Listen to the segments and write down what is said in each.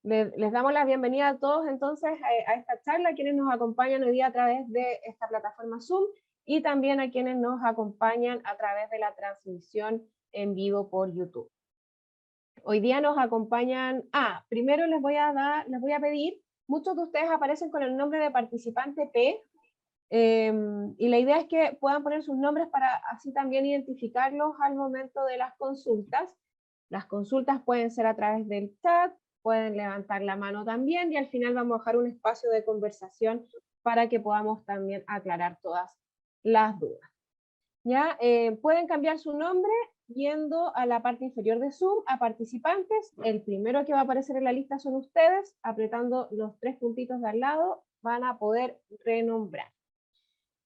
Les damos la bienvenida a todos entonces a esta charla, a quienes nos acompañan hoy día a través de esta plataforma Zoom y también a quienes nos acompañan a través de la transmisión en vivo por YouTube. Hoy día nos acompañan, primero les voy a pedir, muchos de ustedes aparecen con el nombre de participante P, y la idea es que puedan poner sus nombres para así también identificarlos al momento de las consultas. Las consultas pueden ser a través del chat, pueden levantar la mano también, y al final vamos a dejar un espacio de conversación para que podamos también aclarar todas las dudas. ¿Ya? Pueden cambiar su nombre yendo a la parte inferior de Zoom a participantes. El primero que va a aparecer en la lista son ustedes. Apretando los 3 puntitos de al lado van a poder renombrar.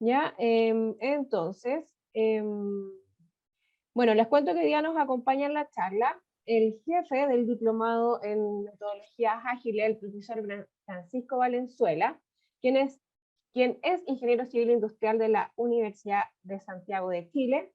¿Ya? Entonces, bueno, les cuento que hoy día nos acompaña en la charla el jefe del diplomado en metodologías ágiles, el profesor Francisco Valenzuela, quien es ingeniero civil industrial de la Universidad de Santiago de Chile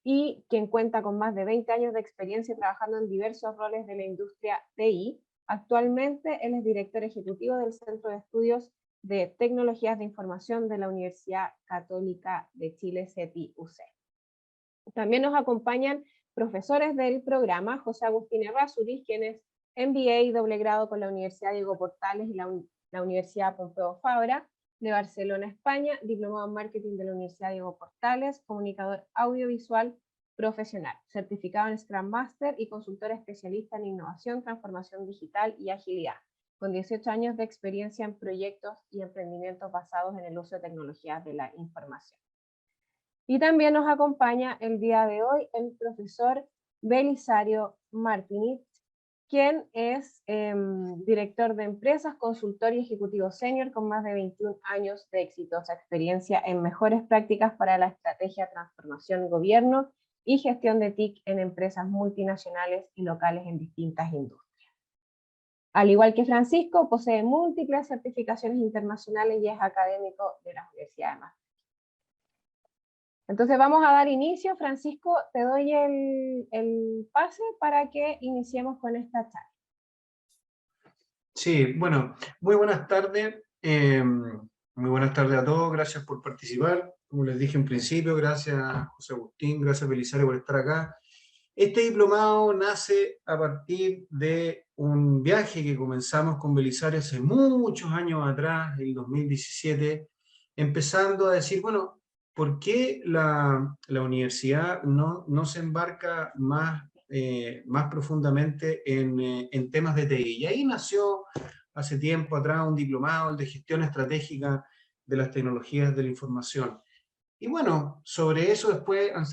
y quien cuenta con más de 20 años de experiencia trabajando en diversos roles de la industria TI. Actualmente él es director ejecutivo del Centro de Estudios de Tecnologías de Información de la Universidad Católica de Chile, CETI-UC. También nos acompañan profesores del programa, José Agustín Errázuriz, quien es MBA y doble grado con la Universidad Diego Portales y la Universidad Pompeu Fabra de Barcelona, España, diplomado en marketing de la Universidad Diego Portales, comunicador audiovisual profesional, certificado en Scrum Master y consultor especialista en innovación, transformación digital y agilidad, con 18 años de experiencia en proyectos y emprendimientos basados en el uso de tecnologías de la información. Y también nos acompaña el día de hoy el profesor Belisario Martínez, quien es director de empresas, consultor y ejecutivo senior con más de 21 años de exitosa experiencia en mejores prácticas para la estrategia, transformación, gobierno y gestión de TIC en empresas multinacionales y locales en distintas industrias. Al igual que Francisco, posee múltiples certificaciones internacionales y es académico de la Universidad de Maastricht. Entonces vamos a dar inicio. Francisco, te doy el pase para que iniciemos con esta charla. Sí, bueno, muy buenas tardes. Muy buenas tardes a todos. Gracias por participar. Como les dije en principio, gracias José Agustín, gracias Belisario por estar acá. Este diplomado nace a partir de un viaje que comenzamos con Belisario hace muchos años atrás, el 2017, empezando a decir, bueno, ¿por qué la universidad no se embarca más profundamente en temas de TI? Y ahí nació hace tiempo atrás un diplomado, el de gestión estratégica de las tecnologías de la información. Y bueno, sobre eso después han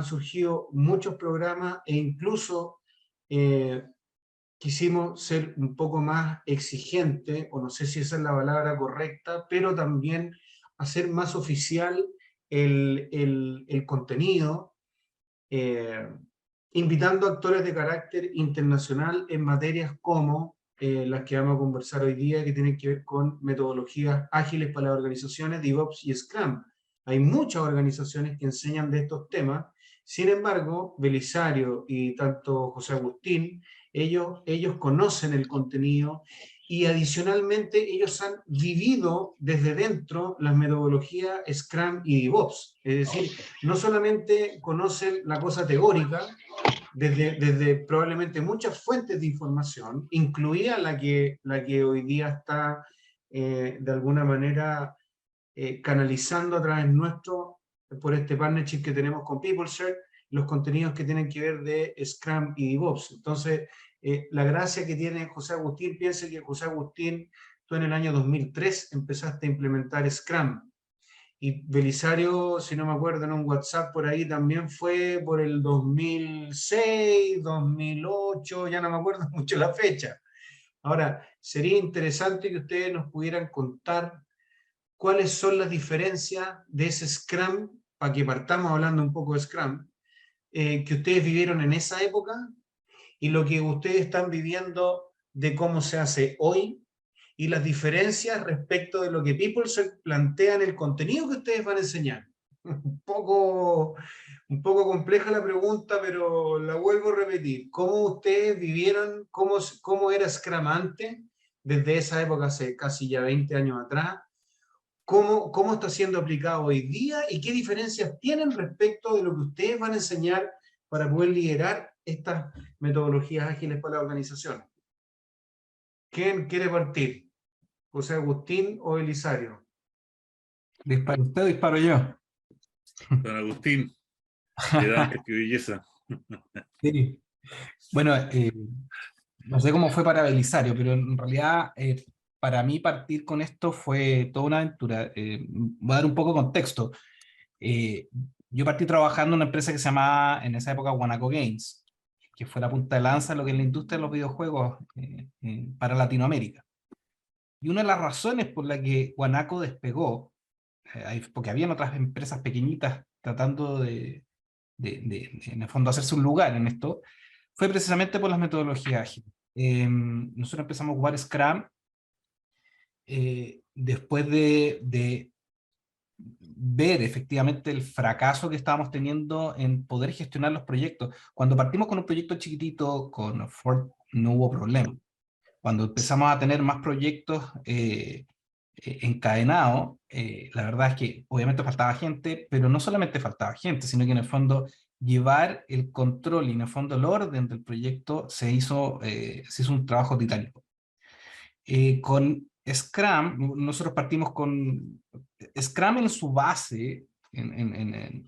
surgido muchos programas e incluso quisimos ser un poco más exigente, o no sé si esa es la palabra correcta, pero también hacer más oficial el contenido, invitando actores de carácter internacional en materias como las que vamos a conversar hoy día, que tienen que ver con metodologías ágiles para las organizaciones, DevOps y Scrum. Hay muchas organizaciones que enseñan de estos temas. Sin embargo, Belisario y tanto José Agustín, ellos conocen el contenido y adicionalmente ellos han vivido desde dentro las metodologías Scrum y DevOps. Es decir, no solamente conocen la cosa teórica, desde probablemente muchas fuentes de información, incluida la que hoy día está de alguna manera canalizando a través nuestro, por este partnership que tenemos con PeopleShare, los contenidos que tienen que ver de Scrum y DevOps. Entonces, la gracia que tiene José Agustín, piense que José Agustín, tú en el año 2003 empezaste a implementar Scrum. Y Belisario, si no me acuerdo, en un WhatsApp por ahí también fue por el 2006, 2008, ya no me acuerdo mucho la fecha. Ahora, sería interesante que ustedes nos pudieran contar cuáles son las diferencias de ese Scrum, para que partamos hablando un poco de Scrum, que ustedes vivieron en esa época y lo que ustedes están viviendo de cómo se hace hoy y las diferencias respecto de lo que PeopleShare plantea en el contenido que ustedes van a enseñar. Un Un poco compleja la pregunta, pero la vuelvo a repetir. ¿Cómo ustedes vivieron, cómo era Scrum antes, desde esa época, hace casi ya 20 años atrás? ¿Cómo está siendo aplicado hoy día y qué diferencias tienen respecto de lo que ustedes van a enseñar para poder liderar estas metodologías ágiles para la organización? ¿Quién quiere partir? ¿José Agustín o Elisario? ¿Dispara usted o disparo yo? Don Agustín, qué edad, qué belleza. Sí. Bueno, no sé cómo fue para Belisario, pero en realidad para mí partir con esto fue toda una aventura. Voy a dar un poco de contexto. Eh, yo partí trabajando en una empresa que se llamaba en esa época Guanaco Games, que fue la punta de lanza de lo que es la industria de los videojuegos para Latinoamérica. Y una de las razones por la que Guanaco despegó, porque habían otras empresas pequeñitas tratando en el fondo hacerse un lugar en esto, fue precisamente por las metodologías ágiles. Nosotros empezamos a ocupar Scrum después de ver efectivamente el fracaso que estábamos teniendo en poder gestionar los proyectos. Cuando partimos con un proyecto chiquitito, con Ford no hubo problema. Cuando empezamos a tener más proyectos encadenados, la verdad es que obviamente faltaba gente, pero no solamente faltaba gente, sino que en el fondo llevar el control y en el fondo el orden del proyecto se hizo un trabajo titánico. Con Scrum, nosotros partimos con Scrum en su base, en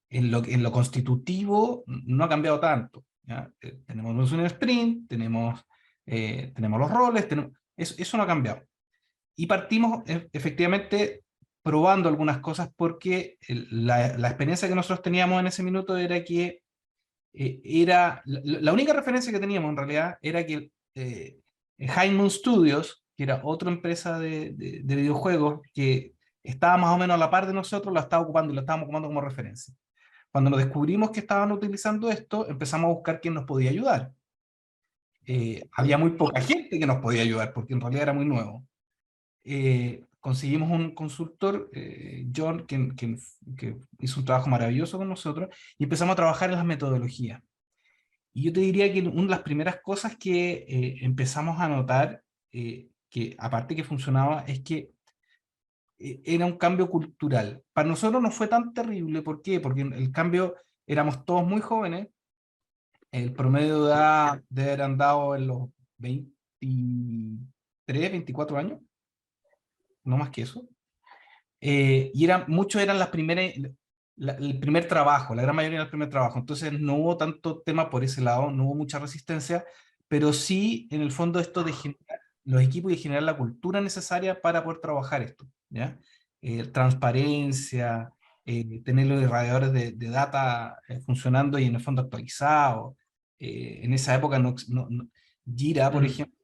lo constitutivo, no ha cambiado tanto. ¿Ya? Tenemos un sprint, tenemos los roles, eso no ha cambiado. Y partimos efectivamente probando algunas cosas porque la experiencia que nosotros teníamos en ese minuto era que la única referencia que teníamos en realidad era que High Moon Studios, que era otra empresa de videojuegos que estaba más o menos a la par de nosotros, la estaba ocupando y la estábamos ocupando como referencia. Cuando nos descubrimos que estaban utilizando esto, empezamos a buscar quién nos podía ayudar. Había muy poca gente que nos podía ayudar porque en realidad era muy nuevo. Conseguimos un consultor, John, que hizo un trabajo maravilloso con nosotros y empezamos a trabajar en las metodologías. Y yo te diría que una de las primeras cosas que empezamos a notar, que aparte que funcionaba, es que era un cambio cultural. Para nosotros no fue tan terrible, ¿por qué? Porque el cambio, éramos todos muy jóvenes, el promedio de edad de haber andado en los 23, 24 años, no más que eso. Y muchos eran el primer trabajo, la gran mayoría era el primer trabajo, entonces no hubo tanto tema por ese lado, no hubo mucha resistencia, pero sí en el fondo esto de generar los equipos y generar la cultura necesaria para poder trabajar esto, ¿ya? Transparencia, tener los irradiadores de data funcionando y en el fondo actualizados. En esa época Jira, por ejemplo,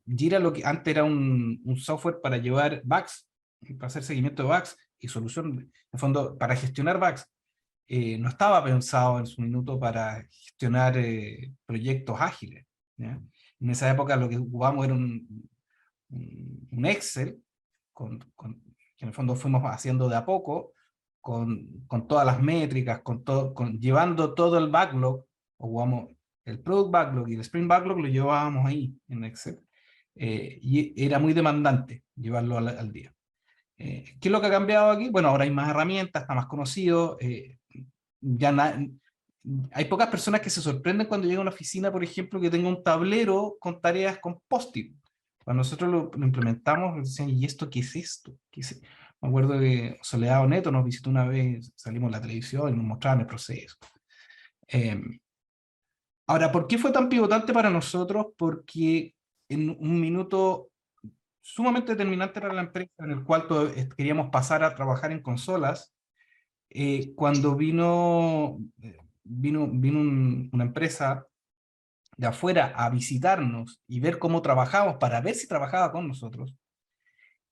Jira lo que antes era un software para llevar bugs, para hacer seguimiento de bugs y solución, en el fondo, para gestionar bugs. No estaba pensado en su minuto para gestionar proyectos ágiles, ¿ya? En esa época lo que ocupamos era un Excel, que en el fondo fuimos haciendo de a poco, con todas las métricas, llevando todo el backlog, ocupamos el Product Backlog y el Sprint Backlog lo llevábamos ahí en Excel. Y era muy demandante llevarlo al día. ¿Qué es lo que ha cambiado aquí? Bueno, ahora hay más herramientas, está más conocido. Hay pocas personas que se sorprenden cuando llega a una oficina, por ejemplo, que tenga un tablero con tareas con post-it. Cuando nosotros lo implementamos, decían, ¿y esto qué es esto? Me acuerdo que Soledad Oneto nos visitó una vez, salimos en la televisión y nos mostraban el proceso. Ahora, ¿por qué fue tan pivotante para nosotros? Porque en un minuto sumamente determinante para la empresa, en el cual queríamos pasar a trabajar en consolas, cuando vino una empresa de afuera a visitarnos y ver cómo trabajamos, para ver si trabajaba con nosotros,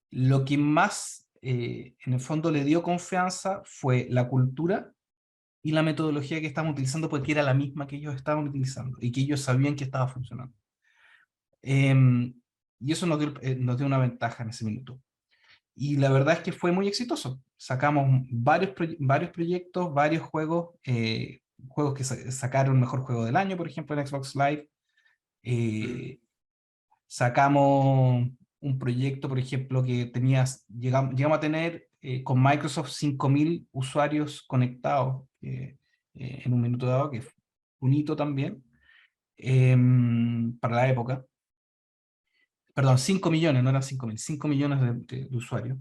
lo que más en el fondo le dio confianza fue la cultura y la metodología que estaban utilizando, porque era la misma que ellos estaban utilizando y que ellos sabían que estaba funcionando. Y eso nos dio una ventaja en ese minuto. y la verdad es que fue muy exitoso. Sacamos varios proyectos, varios juegos, juegos que sacaron mejor juego del año, por ejemplo, en Xbox Live. Sacamos un proyecto, por ejemplo, que llegamos a tener con Microsoft 5.000 usuarios conectados en un minuto dado, que fue un hito también para la época. Perdón, 5 millones, no eran 5.000, 5 millones de usuarios.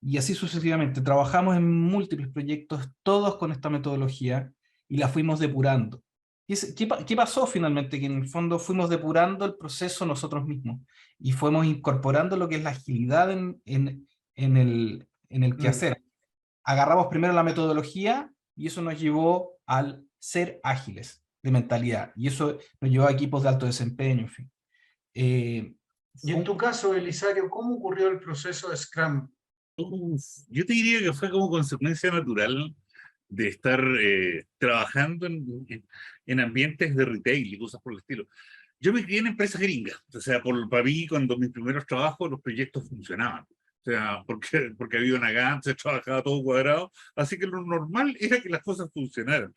Y así sucesivamente. Trabajamos en múltiples proyectos, todos con esta metodología, y la fuimos depurando. ¿Qué pasó finalmente? Que en el fondo fuimos depurando el proceso nosotros mismos y fuimos incorporando lo que es la agilidad en el quehacer. Agarramos primero la metodología y eso nos llevó al ser ágiles de mentalidad. Y eso nos llevó a equipos de alto desempeño, en fin. Y en tu caso, Elisario, ¿cómo ocurrió el proceso de Scrum? Yo te diría que fue como consecuencia natural de estar trabajando en ambientes de retail y cosas por el estilo. Yo me crié en empresas gringas, o sea, para mí cuando mis primeros trabajos los proyectos funcionaban. O sea, porque había una Gantt, se trabajaba todo cuadrado, así que lo normal era que las cosas funcionaran.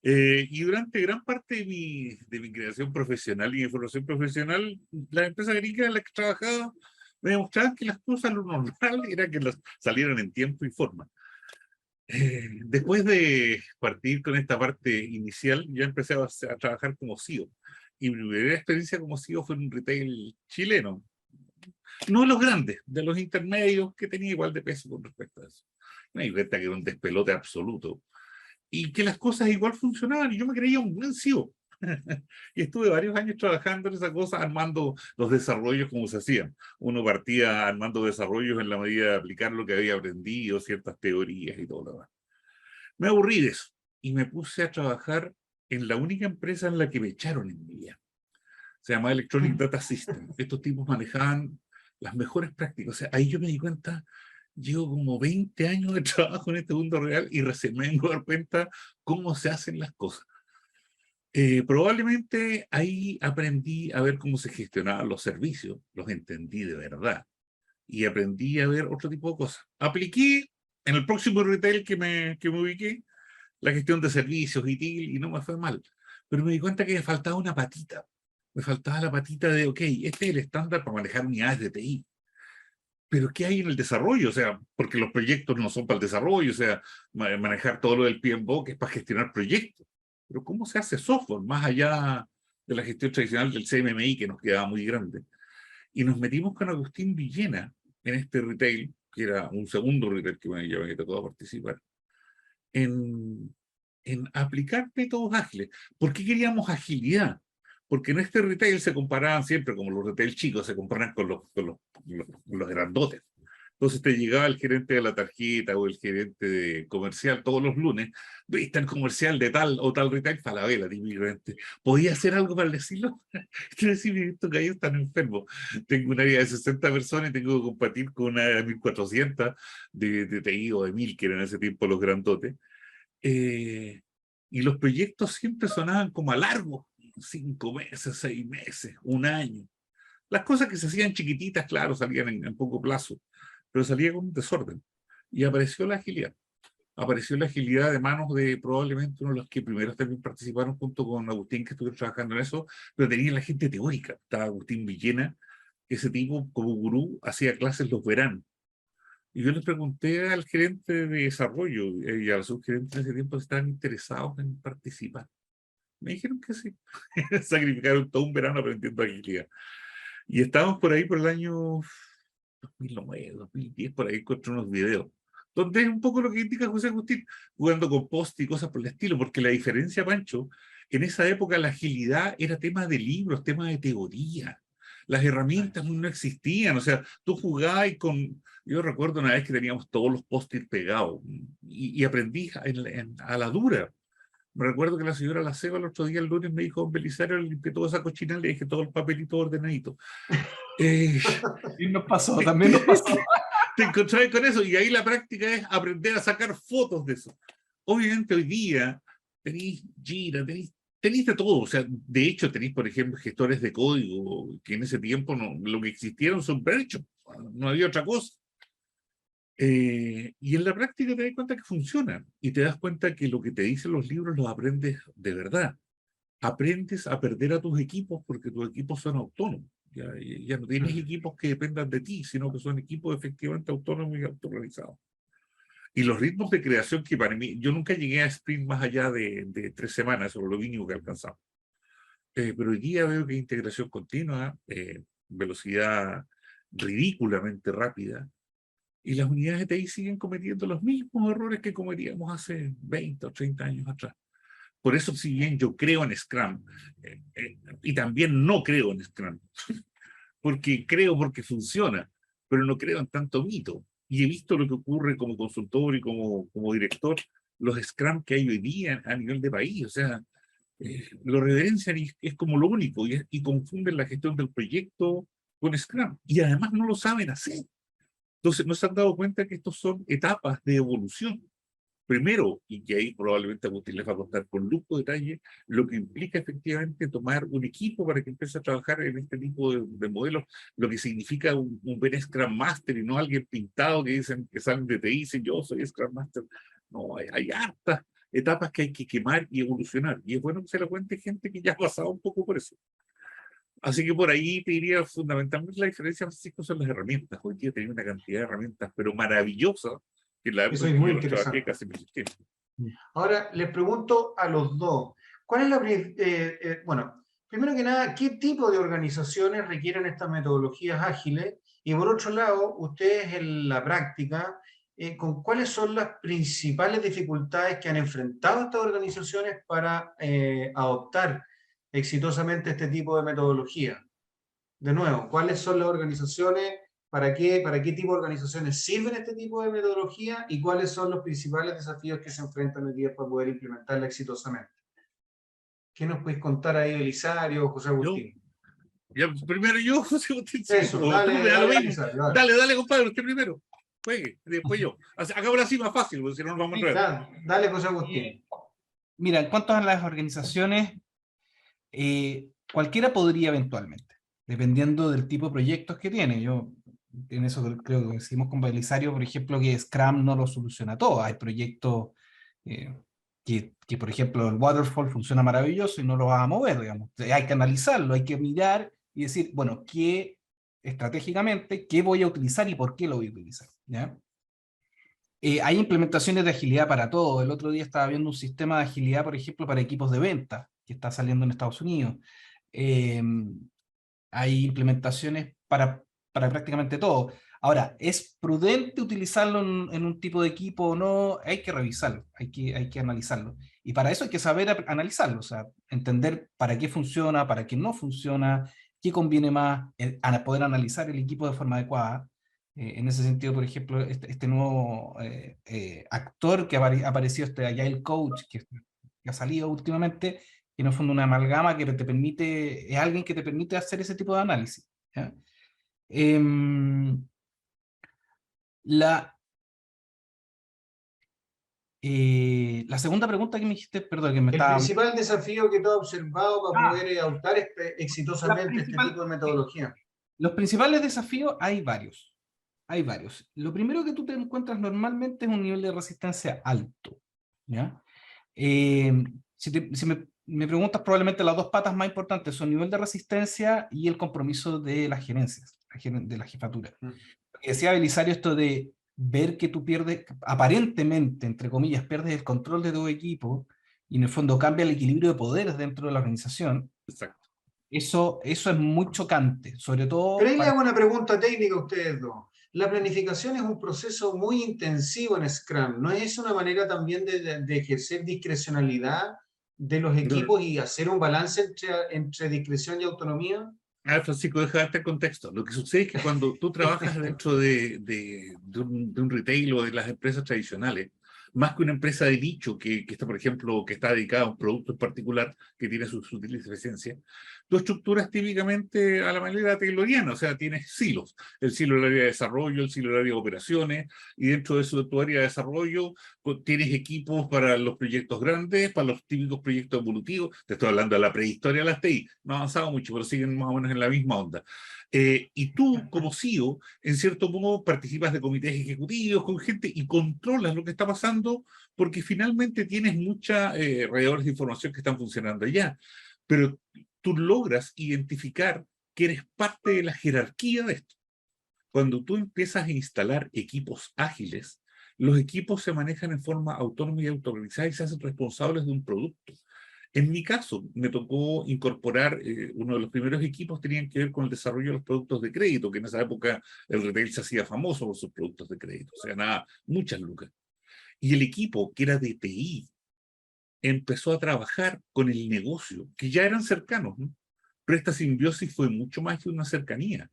Y durante gran parte de mi creación profesional y mi formación profesional, las empresas gringas en las que trabajaba me demostraban que las cosas, lo normal era que las salieran en tiempo y forma. Después de partir con esta parte inicial, ya empecé a trabajar como CEO. Y mi primera experiencia como CEO fue en un retail chileno. No de los grandes, de los intermedios, que tenía igual de peso con respecto a eso. Me di cuenta que era un despelote absoluto. Y que las cosas igual funcionaban, y yo me creía un buen CEO. Y estuve varios años trabajando en esa cosa, armando los desarrollos como se hacían. Uno partía armando desarrollos en la medida de aplicar lo que había aprendido, ciertas teorías y todo lo demás. Me aburrí de eso y me puse a trabajar en la única empresa en la que me echaron en mi vida. Se llama Electronic Data System. Estos tipos manejaban las mejores prácticas. O sea, ahí yo me di cuenta, llevo como 20 años de trabajo en este mundo real y recién me vengo a dar cuenta cómo se hacen las cosas. Probablemente ahí aprendí a ver cómo se gestionaban los servicios, los entendí de verdad y aprendí a ver otro tipo de cosas. Apliqué en el próximo retail que me ubiqué la gestión de servicios y TIL y no me fue mal, pero me di cuenta que me faltaba una patita. Me faltaba la patita de, ok, este es el estándar para manejar unidades de TI. Pero ¿qué hay en el desarrollo? O sea, porque los proyectos no son para el desarrollo, o sea, manejar todo lo del PMBOK es para gestionar proyectos. Pero ¿cómo se hace software más allá de la gestión tradicional del CMMI que nos quedaba muy grande? Y nos metimos con Agustín Villena en este retail, que era un segundo retail que me tocó participar, en aplicar métodos ágiles. ¿Por qué queríamos agilidad? Porque en este retail se comparaban siempre, como los retail chicos, se comparan con los grandotes. Entonces te llegaba el gerente de la tarjeta o el gerente de comercial todos los lunes, ¿viste el comercial de tal o tal retail? Falabella, típicamente. ¿Podía hacer algo para decirlo? Quiero decir, estos gallos están enfermos. Tengo una área de 60 personas y tengo que compartir con una de 1.400 de TI o de 1.000, que eran en ese tiempo los grandotes. Y los proyectos siempre sonaban como a largo, 5 meses, 6 meses, un año. Las cosas que se hacían chiquititas, claro, salían en poco plazo, pero salía con un desorden. Y apareció la agilidad. Apareció la agilidad de manos de probablemente uno de los que primero también participaron junto con Agustín, que estuvieron trabajando en eso, pero tenía la gente teórica. Estaba Agustín Villena, ese tipo como gurú hacía clases los veranos. Y yo le pregunté al gerente de desarrollo y a los subgerentes de ese tiempo si estaban interesados en participar. Me dijeron que sí. Sacrificaron todo un verano aprendiendo agilidad. Y estábamos por ahí por el año 2009, 2010, por ahí encontré unos videos, donde es un poco lo que indica José Agustín, jugando con post y cosas por el estilo, porque la diferencia, Pancho, en esa época la agilidad era tema de libros, tema de teoría. Las herramientas no existían, o sea, tú jugabas con... Yo recuerdo una vez que teníamos todos los post-it pegados y aprendí a la dura. Me recuerdo que la señora Laceba el otro día, el lunes, me dijo, Belisario, le limpié toda esa cochina, le dije todo el papelito ordenadito. Y nos pasó, también nos pasó. Te encontrás con eso y ahí la práctica es aprender a sacar fotos de eso. Obviamente hoy día tenéis Jira, tenéis de todo. O sea, de hecho tenéis, por ejemplo, gestores de código que en ese tiempo no, lo que existieron son PowerShell. No había otra cosa. Y en la práctica te das cuenta que funciona y te das cuenta que lo que te dicen los libros los aprendes de verdad. Aprendes a perder a tus equipos porque tus equipos son autónomos. Ya no tienes equipos que dependan de ti, sino que son equipos efectivamente autónomos y autorrealizados. Y los ritmos de creación que para mí, yo nunca llegué a sprint más allá de 3 semanas, sobre lo mínimo que alcanzamos. Pero hoy día veo que hay integración continua, velocidad ridículamente rápida, y las unidades de TI siguen cometiendo los mismos errores que cometíamos hace 20 o 30 años atrás. Por eso, si bien yo creo en Scrum, y también no creo en Scrum, porque creo porque funciona, pero no creo en tanto mito. Y he visto lo que ocurre como consultor y como director, los Scrum que hay hoy día a nivel de país, o sea, lo reverencian y es como lo único, y confunden la gestión del proyecto con Scrum, y además no lo saben hacer. Entonces no se han dado cuenta que estos son etapas de evolución. Primero, y que ahí probablemente a Agustín les va a contar con lujo de detalle, lo que implica efectivamente tomar un equipo para que empiece a trabajar en este tipo de modelos, lo que significa un buen Scrum Master y no alguien pintado que dicen que salen de TI y dicen yo soy Scrum Master. No, hay hartas etapas que hay que quemar y evolucionar. Y es bueno que se lo cuente gente que ya ha pasado un poco por eso. Así que por ahí te diría fundamentalmente la diferencia, Francisco, son las herramientas. Hoy día tenía una cantidad de herramientas, pero maravillosas, que en la época Eso es en que muy yo las trabajé interesante. casi no existían. Ahora, les pregunto a los dos, ¿cuál es bueno, primero que nada, ¿qué tipo de organizaciones requieren estas metodologías ágiles? Y por otro lado, ustedes en la práctica, ¿con cuáles son las principales dificultades que han enfrentado estas organizaciones para adoptar exitosamente este tipo de metodología? De nuevo, ¿cuáles son las organizaciones? Para qué tipo de organizaciones sirven este tipo de metodología? ¿Y cuáles son los principales desafíos que se enfrentan hoy día para poder implementarla exitosamente? ¿Qué nos puedes contar ahí, Belisario o José Yo, Agustín? ya, primero yo, José Agustín, sí, Eso, tú me da lo dale, mismo. Belisario, dale. Dale, compadre, usted primero. Juegue, después yo. Acabo así más fácil, porque si no nos vamos a enredar. Dale, José Agustín. Mira, en cuanto a las organizaciones, cualquiera podría eventualmente, dependiendo del tipo de proyectos que tiene. Yo en eso creo que decimos con Belisario, por ejemplo, que Scrum no lo soluciona todo. Hay proyectos que, por ejemplo, el Waterfall funciona maravilloso y no lo va a mover, digamos. Hay que analizarlo, hay que mirar y decir, bueno, ¿qué estratégicamente, qué voy a utilizar y por qué lo voy a utilizar? ¿Ya? Hay implementaciones de agilidad para todo. El otro día estaba viendo un sistema de agilidad, por ejemplo, para equipos de venta, que está saliendo en Estados Unidos. Eh, Hay implementaciones para prácticamente todo. Ahora, ¿es prudente utilizarlo en un tipo de equipo o no? Hay que revisarlo, hay que analizarlo. Y para eso hay que saber analizarlo, o sea, entender para qué funciona, para qué no funciona, qué conviene más, poder analizar el equipo de forma adecuada. En ese sentido, por ejemplo, este nuevo actor que ha aparecido, este Agile Coach, que ha salido últimamente, que en el fondo una amalgama que te permite, es alguien que te permite hacer ese tipo de análisis. ¿Ya? Em, la, la segunda pregunta que me dijiste, perdón, que me El estaba... principal desafío que tú has observado para Ah, poder adoptar la exitosamente este principal, tipo de sí. metodología. Los principales desafíos hay varios. Hay varios. Lo primero que tú te encuentras normalmente es un nivel de resistencia alto. ¿Ya? Si me preguntas, probablemente las dos patas más importantes son nivel de resistencia y el compromiso de las gerencias, de la jefatura. Que decía Belisario esto de ver que tú pierdes, aparentemente, entre comillas, pierdes el control de tu equipo y en el fondo cambia el equilibrio de poderes dentro de la organización. Exacto. Eso es muy chocante, sobre Pero todo ahí le para... hago una pregunta técnica a ustedes dos. La planificación es un proceso muy intensivo en Scrum. ¿No es una manera también de ejercer discrecionalidad de los Pero, equipos y hacer un balance entre discreción y autonomía? Francisco, deja darte el contexto. Lo que sucede es que cuando tú trabajas dentro de un retail o de las empresas tradicionales, más que una empresa de nicho que está, por ejemplo, que está dedicada a un producto en particular que tiene su sutil eficiencia, tu estructura es típicamente a la manera tayloriana, o sea, tienes silos, el silo del área de desarrollo, el silo del área de operaciones, y dentro de eso de tu área de desarrollo tienes equipos para los proyectos grandes, para los típicos proyectos evolutivos. Te estoy hablando de la prehistoria de las TI, no ha avanzado mucho, pero siguen más o menos en la misma onda. Y tú, como CEO, en cierto modo participas de comités ejecutivos con gente y controlas lo que está pasando, porque finalmente tienes muchas redes de información que están funcionando allá, pero tú logras identificar que eres parte de la jerarquía de esto. Cuando tú empiezas a instalar equipos ágiles, los equipos se manejan en forma autónoma y autorizada y se hacen responsables de un producto. En mi caso, me tocó incorporar, uno de los primeros equipos tenían que ver con el desarrollo de los productos de crédito, que en esa época el retail se hacía famoso por sus productos de crédito, o sea, ganaba muchas lucas. Y el equipo, que era de TI, empezó a trabajar con el negocio, que ya eran cercanos, ¿no? Pero esta simbiosis fue mucho más que una cercanía.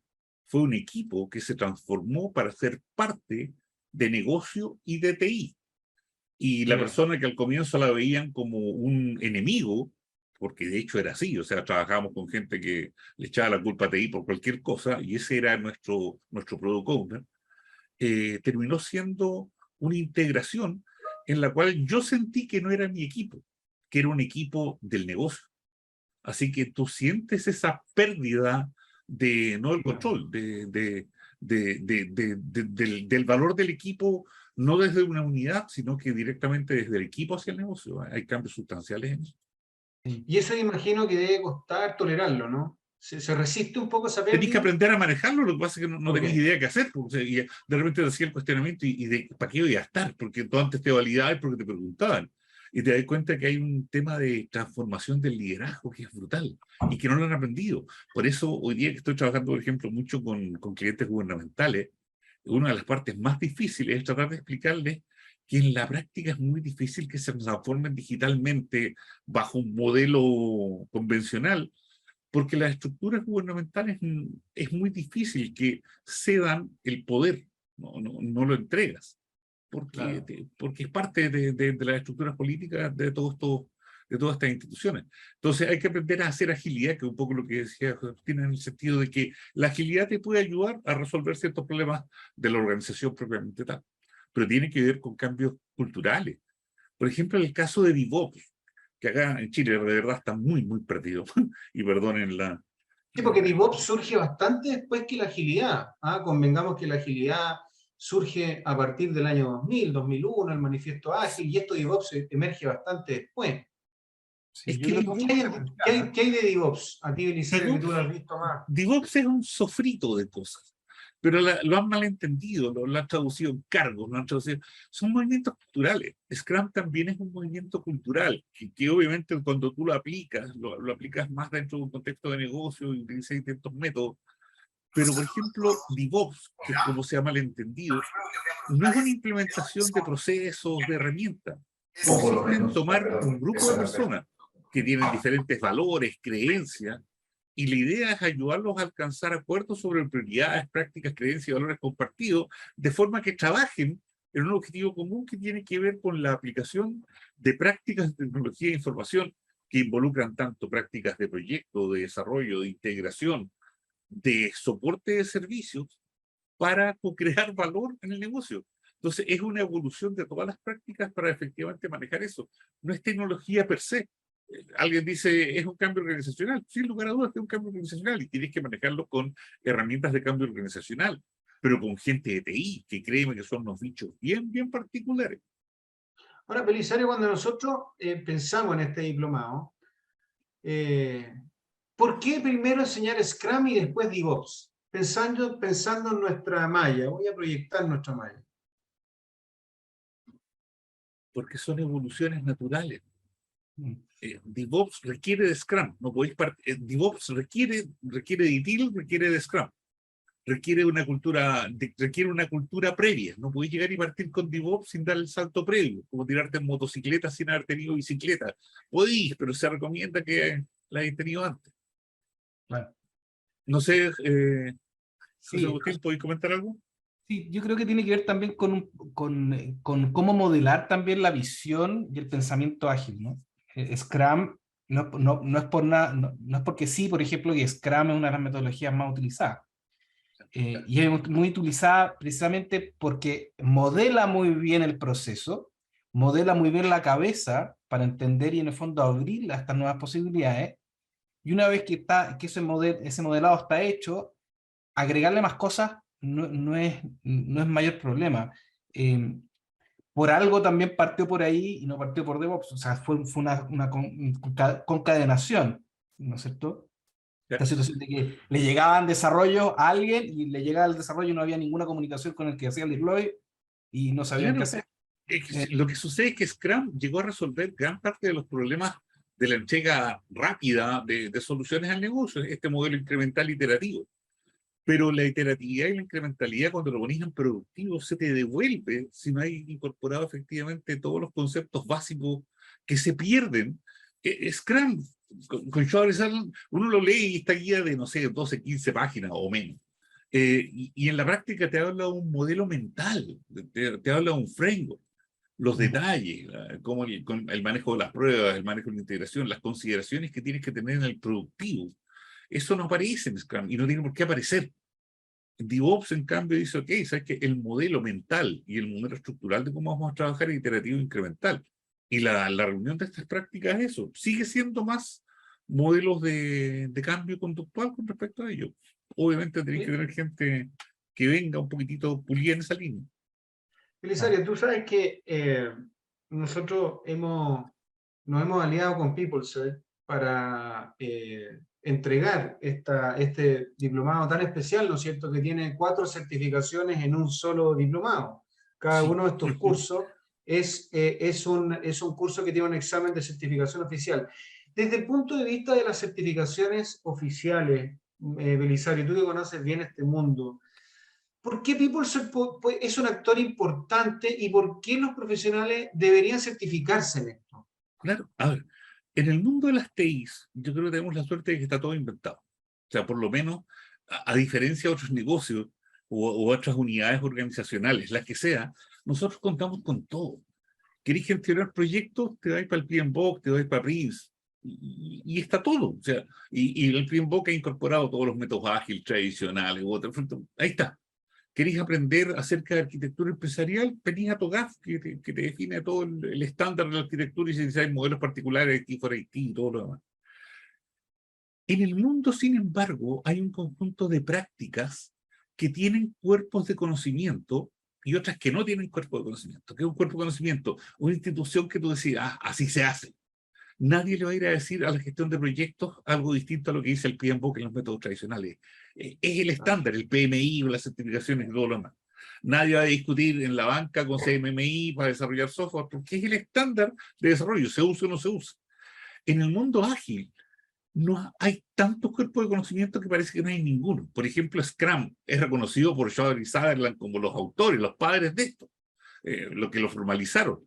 Fue un equipo que se transformó para ser parte de negocio y de TI. Y la persona que al comienzo la veían como un enemigo, porque de hecho era así, o sea, trabajábamos con gente que le echaba la culpa a TI por cualquier cosa, y ese era nuestro product owner, terminó siendo una integración en la cual yo sentí que no era mi equipo, que era un equipo del negocio. Así que tú sientes esa pérdida de, no del control, del valor del equipo, no desde una unidad, sino que directamente desde el equipo hacia el negocio. Hay cambios sustanciales en eso. Y eso imagino que debe costar tolerarlo, ¿no? Se resiste un poco esa pérdida. Tenéis que aprender a manejarlo, lo que pasa es que no tenéis Ok. idea qué hacer, porque, o sea, y de repente te hacía el cuestionamiento y de para qué voy a estar, porque tú antes te validabas porque te preguntaban. Y te das cuenta que hay un tema de transformación del liderazgo que es brutal y que no lo han aprendido. Por eso hoy día que estoy trabajando, por ejemplo, mucho con clientes gubernamentales, una de las partes más difíciles es tratar de explicarles que en la práctica es muy difícil que se transformen digitalmente bajo un modelo convencional, porque las estructuras gubernamentales es muy difícil que cedan el poder, no lo entregas, porque, Claro. porque es parte de las estructuras políticas de todas estas instituciones. Entonces hay que aprender a hacer agilidad, que es un poco lo que decía Agustín, en el sentido de que la agilidad te puede ayudar a resolver ciertos problemas de la organización propiamente tal, pero tiene que ver con cambios culturales. Por ejemplo, en el caso de DevOps, que acá en Chile de verdad está muy, muy perdido, y perdonen la... Sí, porque DevOps surge bastante después que la agilidad. ¿Ah? Convengamos que la agilidad surge a partir del año 2000, 2001, el manifiesto ágil, y esto de DevOps emerge bastante después. Sí, Es yo que creo que ¿Qué hay de DevOps? A ti, Belisario, que tú lo has visto más. DevOps es un sofrito de cosas, pero lo han malentendido, lo han traducido en cargos, lo han traducido. Son movimientos culturales. Scrum también es un movimiento cultural, que obviamente cuando tú lo aplicas, lo aplicas más dentro de un contexto de negocio y utilizas distintos métodos. Pero, por ejemplo, DevOps, que es como se ha malentendido, no es una implementación de procesos, de herramientas. Consiste en tomar un grupo de personas que tienen diferentes valores, creencias, y la idea es ayudarlos a alcanzar acuerdos sobre prioridades, prácticas, creencias y valores compartidos, de forma que trabajen en un objetivo común que tiene que ver con la aplicación de prácticas de tecnología e información que involucran tanto prácticas de proyecto, de desarrollo, de integración, de soporte de servicios para crear valor en el negocio. Entonces, es una evolución de todas las prácticas para efectivamente manejar eso. No es tecnología per se. Alguien dice, es un cambio organizacional. Sin lugar a dudas, es un cambio organizacional y tienes que manejarlo con herramientas de cambio organizacional, pero con gente de TI, que créeme que son unos bichos bien, bien particulares. Ahora, Belisario, cuando nosotros pensamos en este diplomado, ¿por qué primero enseñar Scrum y después DevOps? Pensando en nuestra malla, voy a proyectar nuestra malla. Porque son evoluciones naturales. DevOps requiere de Scrum, no podéis DevOps requiere de ITIL, requiere de Scrum, requiere una cultura previa. No podéis llegar y partir con DevOps sin dar el salto previo, como tirarte en motocicleta sin haber tenido bicicleta. Podéis, pero se recomienda que la hayáis tenido antes. Bueno. No sé, Sí, Agustín, ¿podéis comentar algo? sí, yo creo que tiene que ver también con cómo modelar también la visión y el pensamiento ágil, ¿no? Scrum no es por nada, no es porque sí, por ejemplo, que Scrum es una de las metodologías más utilizadas. Y es muy utilizada precisamente porque modela muy bien el proceso, modela muy bien la cabeza para entender y en el fondo abrir a estas nuevas posibilidades. Y una vez que ese modelado está hecho, agregarle más cosas no es mayor problema. Eh, por algo también partió por ahí y no partió por DevOps, o sea, fue una concadenación, ¿no es cierto? Esta situación de que le llegaban desarrollos a alguien y le llegaba el desarrollo y no había ninguna comunicación con el que hacía el deploy y no sabían qué Claro, hacer. lo que sucede es que Scrum llegó a resolver gran parte de los problemas de la entrega rápida de soluciones al negocio, este modelo incremental iterativo. Pero la iteratividad y la incrementalidad, cuando lo pones en productivo, se te devuelve si no hay incorporado efectivamente todos los conceptos básicos que se pierden. Scrum, con Shores, uno lo lee y está guía de, no sé, 12, 15 páginas o menos. Y en la práctica te habla de un modelo mental, te habla de un framework, los detalles, como con el manejo de las pruebas, el manejo de la integración, las consideraciones que tienes que tener en el productivo. Eso no aparece en Scrum y no tiene por qué aparecer. DevOps, en cambio, dice, ok, sabes que el modelo mental y el modelo estructural de cómo vamos a trabajar es iterativo e incremental. Y la reunión de estas prácticas es eso. Sigue siendo más modelos de cambio conductual con respecto a ello. Obviamente tenéis que tener gente que venga un poquitito pulida en esa línea. Belisario, tú sabes que nosotros nos hemos aliado con PeopleSearch para entregar este diplomado tan especial, ¿no es cierto?, que tiene 4 certificaciones en un solo diplomado. Cada Sí. uno de estos cursos es un curso que tiene un examen de certificación oficial. Desde el punto de vista de las certificaciones oficiales, Belisario, tú que conoces bien este mundo, ¿por qué PeopleSoft es un actor importante y por qué los profesionales deberían certificarse en esto? Claro, a ver, en el mundo de las TIs, yo creo que tenemos la suerte de que está todo inventado. O sea, por lo menos, a diferencia de otros negocios u otras unidades organizacionales, las que sea, nosotros contamos con todo. ¿Querés gestionar proyectos? Te vais para el PMBOK, te vais para PRINCE, y está todo. O sea, y el PMBOK ha incorporado todos los métodos ágiles tradicionales u otros. Ahí está. ¿Queréis aprender acerca de arquitectura empresarial? Venís a TOGAF, que te define todo el estándar de la arquitectura y si hay modelos particulares, IT for IT y todo lo demás. En el mundo, sin embargo, hay un conjunto de prácticas que tienen cuerpos de conocimiento y otras que no tienen cuerpo de conocimiento. ¿Qué es un cuerpo de conocimiento? Una institución que tú decís, ah, así se hace. Nadie le va a ir a decir a la gestión de proyectos algo distinto a lo que dice el PMBOK en los métodos tradicionales. Es el estándar, el PMI, las certificaciones y todo lo demás. Nadie va a discutir en la banca con CMMI para desarrollar software, porque es el estándar de desarrollo, se usa o no se usa. En el mundo ágil, no hay tantos cuerpos de conocimiento que parece que no hay ninguno. Por ejemplo, Scrum es reconocido por Shore y Sutherland como los autores, los padres de esto, lo que lo formalizaron.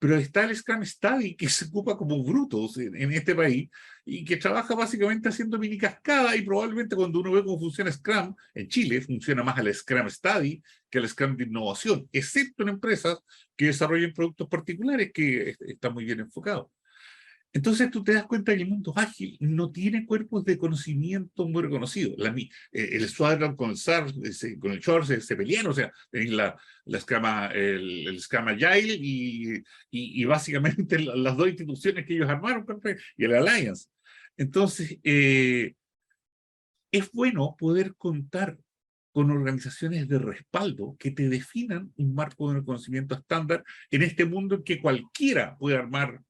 Pero está el Scrum Study, que se ocupa como brutos en este país y que trabaja básicamente haciendo mini cascada, y probablemente cuando uno ve cómo funciona Scrum, en Chile funciona más el Scrum Study que el Scrum de innovación, excepto en empresas que desarrollen productos particulares que están muy bien enfocados. Entonces tú te das cuenta que el mundo ágil no tiene cuerpos de conocimiento muy reconocidos. El Squadron con el SAR, con el Shore se pelearon, o sea, tenéis el Scrum Agile y básicamente las dos instituciones que ellos armaron y el Alliance. Entonces, es bueno poder contar con organizaciones de respaldo que te definan un marco de conocimiento estándar en este mundo en que cualquiera puede armar.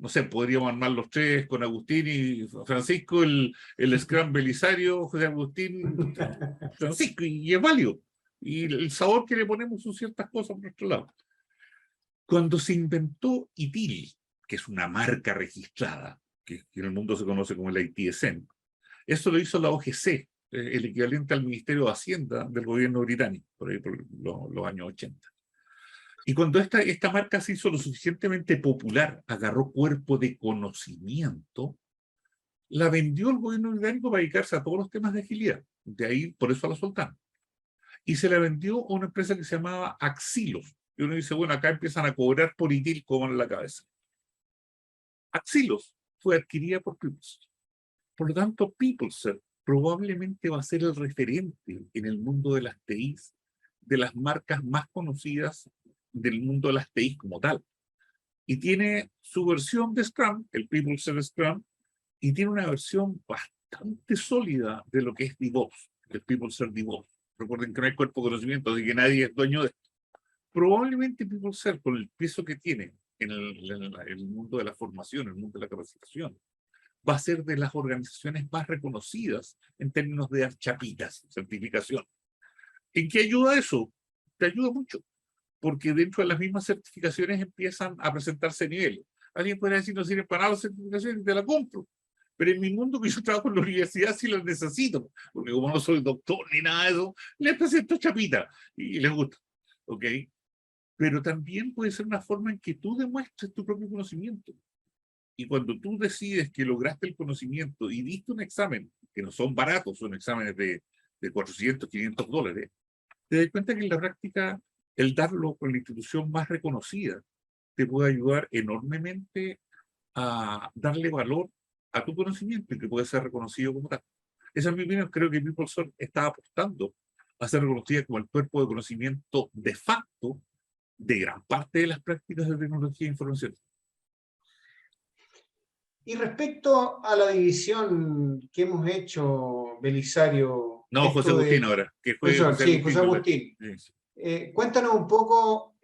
No sé, podríamos armar los tres con Agustín y Francisco, el Scrum Belisario, José Agustín, Francisco, y es válido. Y el sabor que le ponemos son ciertas cosas por nuestro lado. Cuando se inventó ITIL, que es una marca registrada, que en el mundo se conoce como el ITSM, eso lo hizo la OGC, el equivalente al Ministerio de Hacienda del gobierno británico, por ahí por los años 80. Y cuando esta marca se hizo lo suficientemente popular, agarró cuerpo de conocimiento, la vendió el gobierno británico para dedicarse a todos los temas de agilidad. De ahí, por eso la soltaron. Y se la vendió a una empresa que se llamaba Axilos. Y uno dice, bueno, acá empiezan a cobrar por ITIL como en la cabeza. Axilos fue adquirida por PeopleSoft. Por lo tanto, PeopleSoft probablemente va a ser el referente en el mundo de las TIs, de las marcas más conocidas del mundo de las TIs como tal. Y tiene su versión de Scrum, el PeopleSoft Scrum, y tiene una versión bastante sólida de lo que es DevOps, el PeopleSoft DevOps. Recuerden que no hay cuerpo de conocimiento, así que nadie es dueño de esto. Probablemente PeopleSoft, con el peso que tiene en el mundo de la formación, en el mundo de la capacitación, va a ser de las organizaciones más reconocidas en términos de chapitas, certificación. ¿En qué ayuda eso? Te ayuda mucho, porque dentro de las mismas certificaciones empiezan a presentarse niveles. Alguien puede decir, no sirven para nada las certificaciones, te la compro. Pero en mi mundo, que yo trabajo en la universidad, sí las necesito, porque como no soy doctor ni nada de eso, les presento chapita y les gusta. ¿Ok? Pero también puede ser una forma en que tú demuestres tu propio conocimiento. Y cuando tú decides que lograste el conocimiento y diste un examen, que no son baratos, son exámenes de 400, 500 dólares, te das cuenta que en la práctica el darlo con la institución más reconocida te puede ayudar enormemente a darle valor a tu conocimiento y que puede ser reconocido como tal. Esa es mi opinión. Creo que PeopleSoft está apostando a ser reconocida como el cuerpo de conocimiento de facto de gran parte de las prácticas de tecnología e información. Y respecto a la división que hemos hecho, Belisario, No, José Agustín ahora, que fue profesor, José sí, Agustín. José Agustín. Sí. Cuéntanos un poco,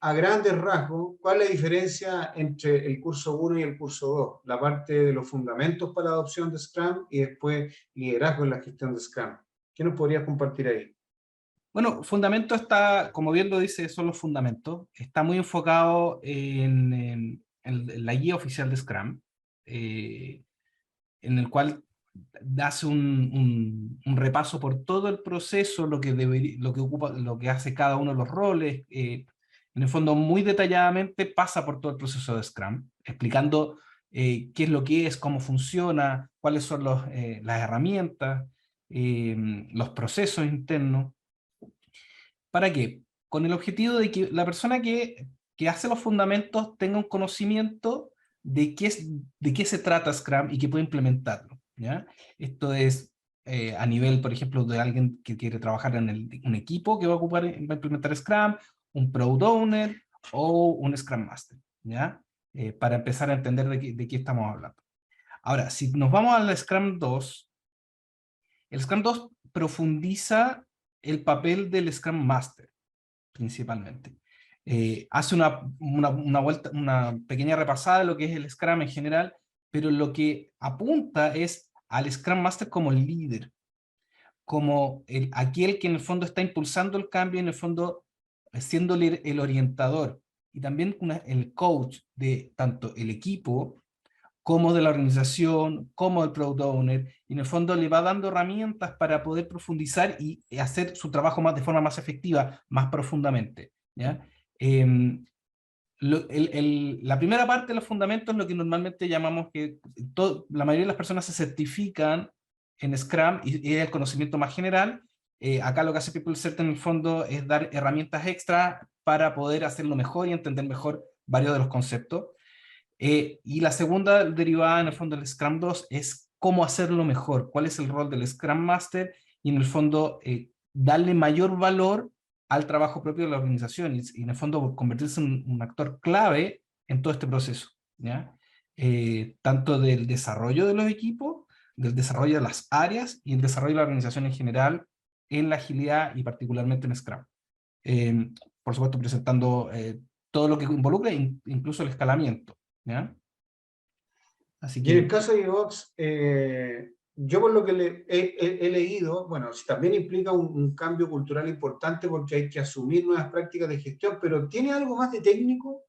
a grandes rasgos, cuál es la diferencia entre el curso 1 y el curso 2, la parte de los fundamentos para la adopción de Scrum y después liderazgo en la gestión de Scrum. ¿Qué nos podrías compartir ahí? Bueno, fundamento está, como bien lo dice, son los fundamentos. Está muy enfocado en la guía oficial de Scrum, en el cual hace un repaso por todo el proceso, lo que ocupa, lo que hace cada uno de los roles. En el fondo, muy detalladamente pasa por todo el proceso de Scrum, explicando qué es lo que es, cómo funciona, cuáles son las herramientas, los procesos internos. ¿Para qué? Con el objetivo de que la persona que hace los fundamentos tenga un conocimiento de qué se trata Scrum y que puede implementarlo, ¿ya? Esto es a nivel, por ejemplo, de alguien que quiere trabajar en un equipo que va a implementar Scrum, un Product Owner o un Scrum Master, ¿ya? Para empezar a entender de qué estamos hablando. Ahora, si nos vamos al Scrum 2, el Scrum 2 profundiza el papel del Scrum Master, principalmente. Hace una pequeña repasada de lo que es el Scrum en general, pero lo que apunta es al Scrum Master como el líder, como aquel que en el fondo está impulsando el cambio, en el fondo siendo el orientador, y también el coach de tanto el equipo como de la organización, como del product owner, y en el fondo le va dando herramientas para poder profundizar y hacer su trabajo de forma más efectiva, más profundamente, ¿ya? La primera parte de los fundamentos es lo que normalmente llamamos que la mayoría de las personas se certifican en Scrum y es el conocimiento más general. Acá lo que hace PeopleCert en el fondo es dar herramientas extra para poder hacerlo mejor y entender mejor varios de los conceptos. Y la segunda derivada en el fondo del Scrum 2 es cómo hacerlo mejor, cuál es el rol del Scrum Master y en el fondo darle mayor valor al trabajo propio de la organización y en el fondo convertirse en un actor clave en todo este proceso, ¿ya? Tanto del desarrollo de los equipos, del desarrollo de las áreas y el desarrollo de la organización en general en la agilidad y particularmente en Scrum. Por supuesto presentando todo lo que involucra, incluso el escalamiento, ¿ya? Así Y en el que, caso de Vox, yo por lo que he leído, bueno, también implica un cambio cultural importante porque hay que asumir nuevas prácticas de gestión, pero ¿tiene algo más de técnico?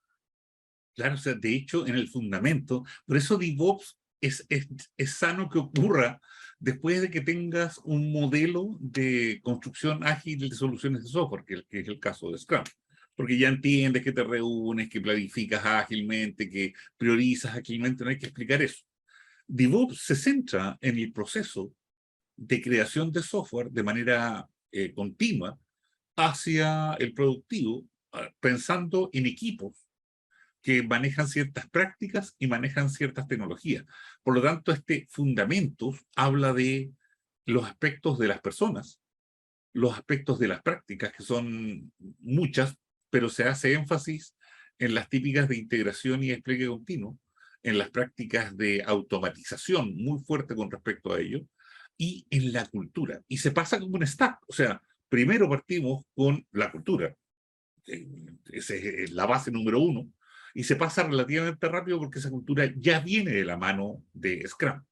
Claro, o sea, de hecho, en el fundamento, por eso DevOps es sano que ocurra después de que tengas un modelo de construcción ágil de soluciones de software, que es el caso de Scrum. Porque ya entiendes que te reúnes, que planificas ágilmente, que priorizas ágilmente, no hay que explicar eso. DevOps se centra en el proceso de creación de software de manera continua hacia el productivo, pensando en equipos que manejan ciertas prácticas y manejan ciertas tecnologías. Por lo tanto, este Fundamentos habla de los aspectos de las personas, los aspectos de las prácticas, que son muchas, pero se hace énfasis en las típicas de integración y despliegue continuo, en las prácticas de automatización muy fuerte con respecto a ello, y en la cultura. Y se pasa como un stack, o sea, primero partimos con la cultura, esa es la base número uno, y se pasa relativamente rápido porque esa cultura ya viene de la mano de Scrum.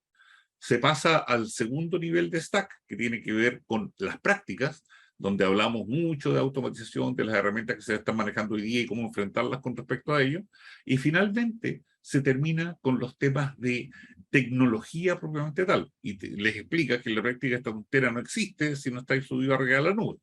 Se pasa al segundo nivel de stack, que tiene que ver con las prácticas, donde hablamos mucho de automatización, de las herramientas que se están manejando hoy día y cómo enfrentarlas con respecto a ello. Y finalmente se termina con los temas de tecnología propiamente tal. Y les explica que la práctica esta tontera no existe si no estáis subido arriba de la nube.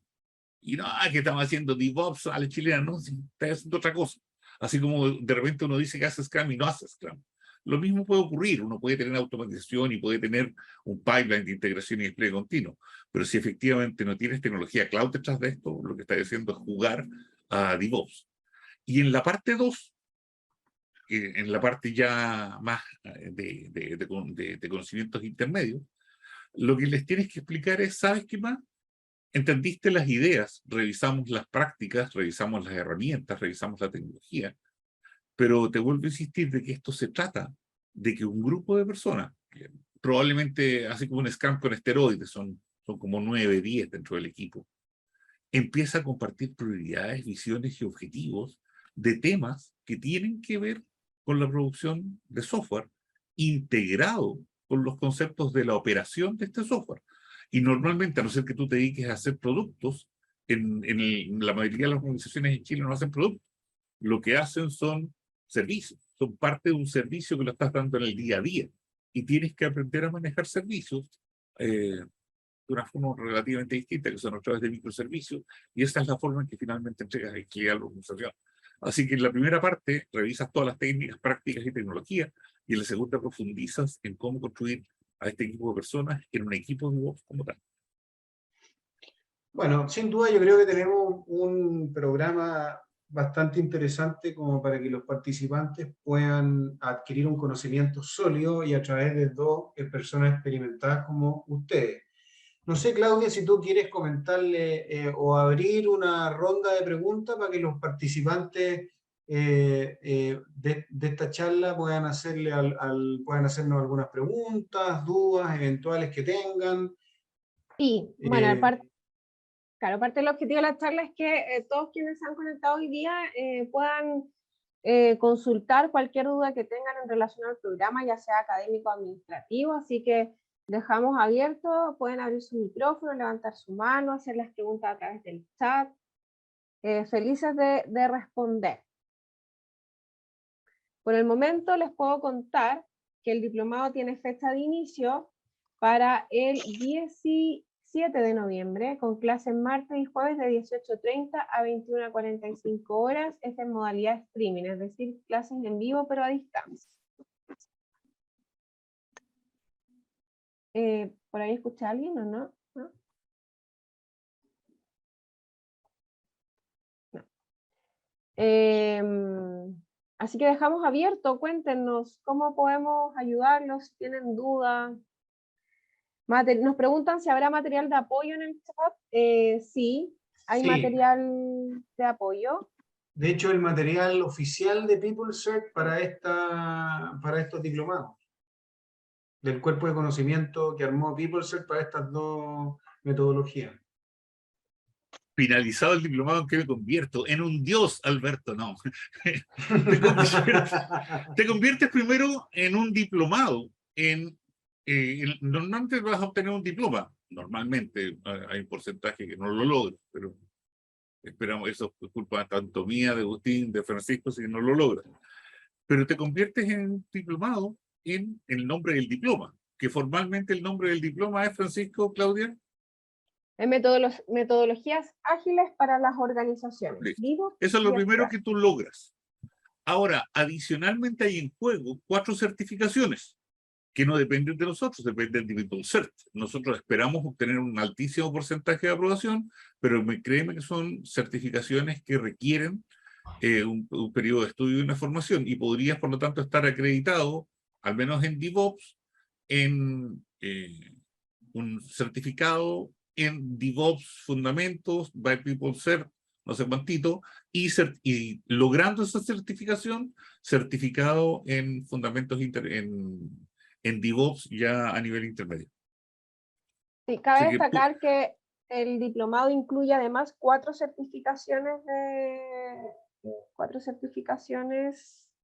Y no, que estamos haciendo DevOps a la chilena, no, si estáis haciendo otra cosa. Así como de repente uno dice que hace Scrum y no hace Scrum. Lo mismo puede ocurrir, uno puede tener automatización y puede tener un pipeline de integración y despliegue continuo, pero si efectivamente no tienes tecnología cloud detrás de esto, lo que está haciendo es jugar a DevOps. Y en la parte 2, en la parte ya más de conocimientos intermedios, lo que les tienes que explicar es, ¿sabes qué más? Entendiste las ideas, revisamos las prácticas, revisamos las herramientas, revisamos la tecnología, pero te vuelvo a insistir de que esto se trata de que un grupo de personas, probablemente así como un Scrum con esteroides, son como 9, 10 dentro del equipo, empieza a compartir prioridades, visiones y objetivos de temas que tienen que ver con la producción de software, integrado con los conceptos de la operación de este software. Y normalmente, a no ser que tú te dediques a hacer productos, en la mayoría de las organizaciones en Chile no hacen productos. Lo que hacen son servicios, son parte de un servicio que lo estás dando en el día a día. Y tienes que aprender a manejar servicios de una forma relativamente distinta, que son a través de microservicios, y esa es la forma en que finalmente entregas el a la organización. Así que en la primera parte revisas todas las técnicas, prácticas y tecnologías, y en la segunda profundizas en cómo construir a este equipo de personas en un equipo de voz como tal. Bueno, sin duda yo creo que tenemos un programa bastante interesante como para que los participantes puedan adquirir un conocimiento sólido y a través de dos personas experimentadas como ustedes. No sé, Claudia, si tú quieres comentarle o abrir una ronda de preguntas para que los participantes de esta charla puedan puedan hacernos algunas preguntas, dudas eventuales que tengan. Sí, bueno, claro, parte del objetivo de la charla es que todos quienes se han conectado hoy día puedan consultar cualquier duda que tengan en relación al programa, ya sea académico o administrativo, así que dejamos abierto, pueden abrir su micrófono, levantar su mano, hacer las preguntas a través del chat, felices de responder. Por el momento les puedo contar que el diplomado tiene fecha de inicio para el 17 de noviembre, con clases martes y jueves de 18:30 a 21:45 horas. Esta es modalidad streaming, es decir, clases en vivo pero a distancia. ¿Por ahí escuché a alguien o no? ¿No? No. Así que dejamos abierto, cuéntenos cómo podemos ayudarlos, si tienen dudas. Nos preguntan si habrá material de apoyo en el chat. Sí, hay material de apoyo. De hecho, el material oficial de PeopleCert para estos diplomados, del cuerpo de conocimiento que armó PeopleCert para estas dos metodologías. Finalizado el diplomado, ¿en qué me convierto? En un dios, Alberto, no. Te conviertes primero en un diplomado. Normalmente vas a obtener un diploma. Normalmente hay un porcentaje que no lo logra, pero esperamos, eso es culpa tanto mía, de Agustín, de Francisco, si no lo logra. Pero te conviertes en un diplomado en el nombre del diploma, que formalmente el nombre del diploma es, Francisco, Claudia. En metodologías ágiles para las organizaciones. Eso es lo primero que tú logras. Ahora, adicionalmente hay en juego 4 certificaciones que no dependen de nosotros, dependen de PeopleCert. Nosotros esperamos obtener un altísimo porcentaje de aprobación, pero créeme que son certificaciones que requieren un periodo de estudio y una formación, y podrías, por lo tanto, estar acreditado, al menos en DevOps, en un certificado en DevOps Fundamentos, by PeopleCert, no sé cuántito, y logrando esa certificación, certificado en Fundamentos en DevOps ya a nivel intermedio. Sí, cabe Así que, destacar que el diplomado incluye además 4 certificaciones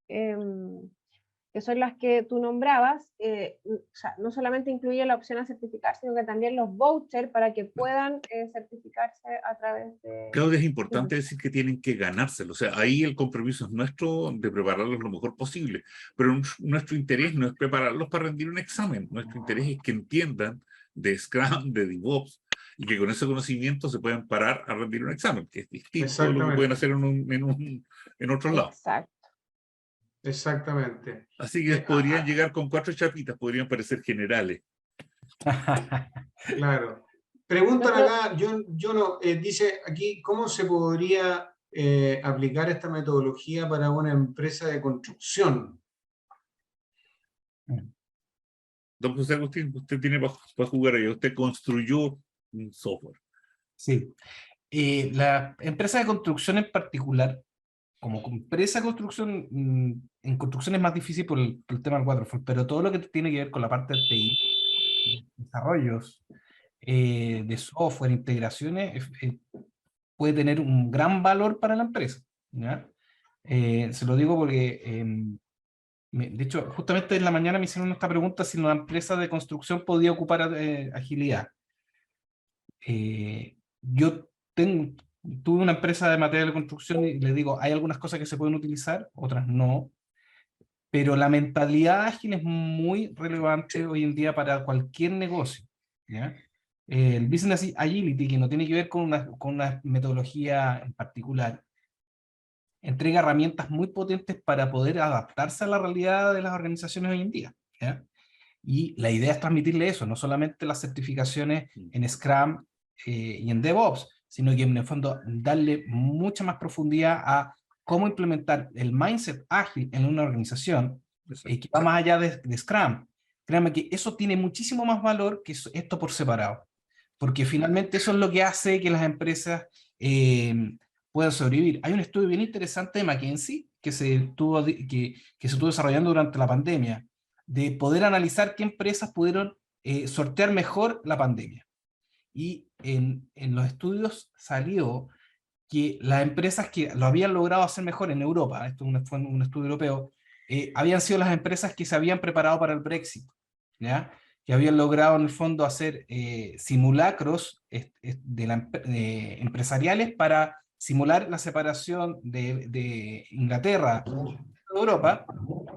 que son las que tú nombrabas. O sea, no solamente incluye la opción a certificar, sino que también los vouchers para que puedan certificarse a través de... Claudia, es importante decir que tienen que ganárselo. O sea, ahí el compromiso es nuestro de prepararlos lo mejor posible. Pero nuestro interés no es prepararlos para rendir un examen. Nuestro interés es que entiendan de Scrum, de DevOps, y que con ese conocimiento se puedan parar a rendir un examen, que es distinto a lo que pueden hacer en otros lados. Exacto. Exactamente. Así que podrían llegar con 4 chapitas, podrían parecer generales. Claro. Preguntan acá, yo no, dice aquí, ¿cómo se podría aplicar esta metodología para una empresa de construcción? Don José Agustín, usted tiene para jugar ahí, usted construyó un software. Sí. La empresa de construcción en particular, como empresa de construcción, en construcción es más difícil por el tema del waterfall, pero todo lo que tiene que ver con la parte de TI, desarrollos, de software, integraciones, puede tener un gran valor para la empresa, ¿ya? Se lo digo porque, de hecho, justamente en la mañana me hicieron esta pregunta si una empresa de construcción podía ocupar agilidad. Yo tuve una empresa de material de construcción y les digo, hay algunas cosas que se pueden utilizar, otras no, pero la mentalidad ágil es muy relevante hoy en día para cualquier negocio, ¿ya? El Business Agility, que no tiene que ver con una metodología en particular, entrega herramientas muy potentes para poder adaptarse a la realidad de las organizaciones hoy en día, ¿ya? Y la idea es transmitirle eso, no solamente las certificaciones en Scrum y en DevOps, sino que en el fondo darle mucha más profundidad a cómo implementar el mindset ágil en una organización que va más allá de Scrum. Créanme que eso tiene muchísimo más valor que esto por separado, porque finalmente eso es lo que hace que las empresas puedan sobrevivir. Hay un estudio bien interesante de McKinsey que se estuvo desarrollando durante la pandemia, de poder analizar qué empresas pudieron sortear mejor la pandemia. Y en los estudios salió que las empresas que lo habían logrado hacer mejor en Europa, esto fue un estudio europeo, habían sido las empresas que se habían preparado para el Brexit, ¿ya? Que habían logrado en el fondo hacer simulacros empresariales para simular la separación de Inglaterra de Europa,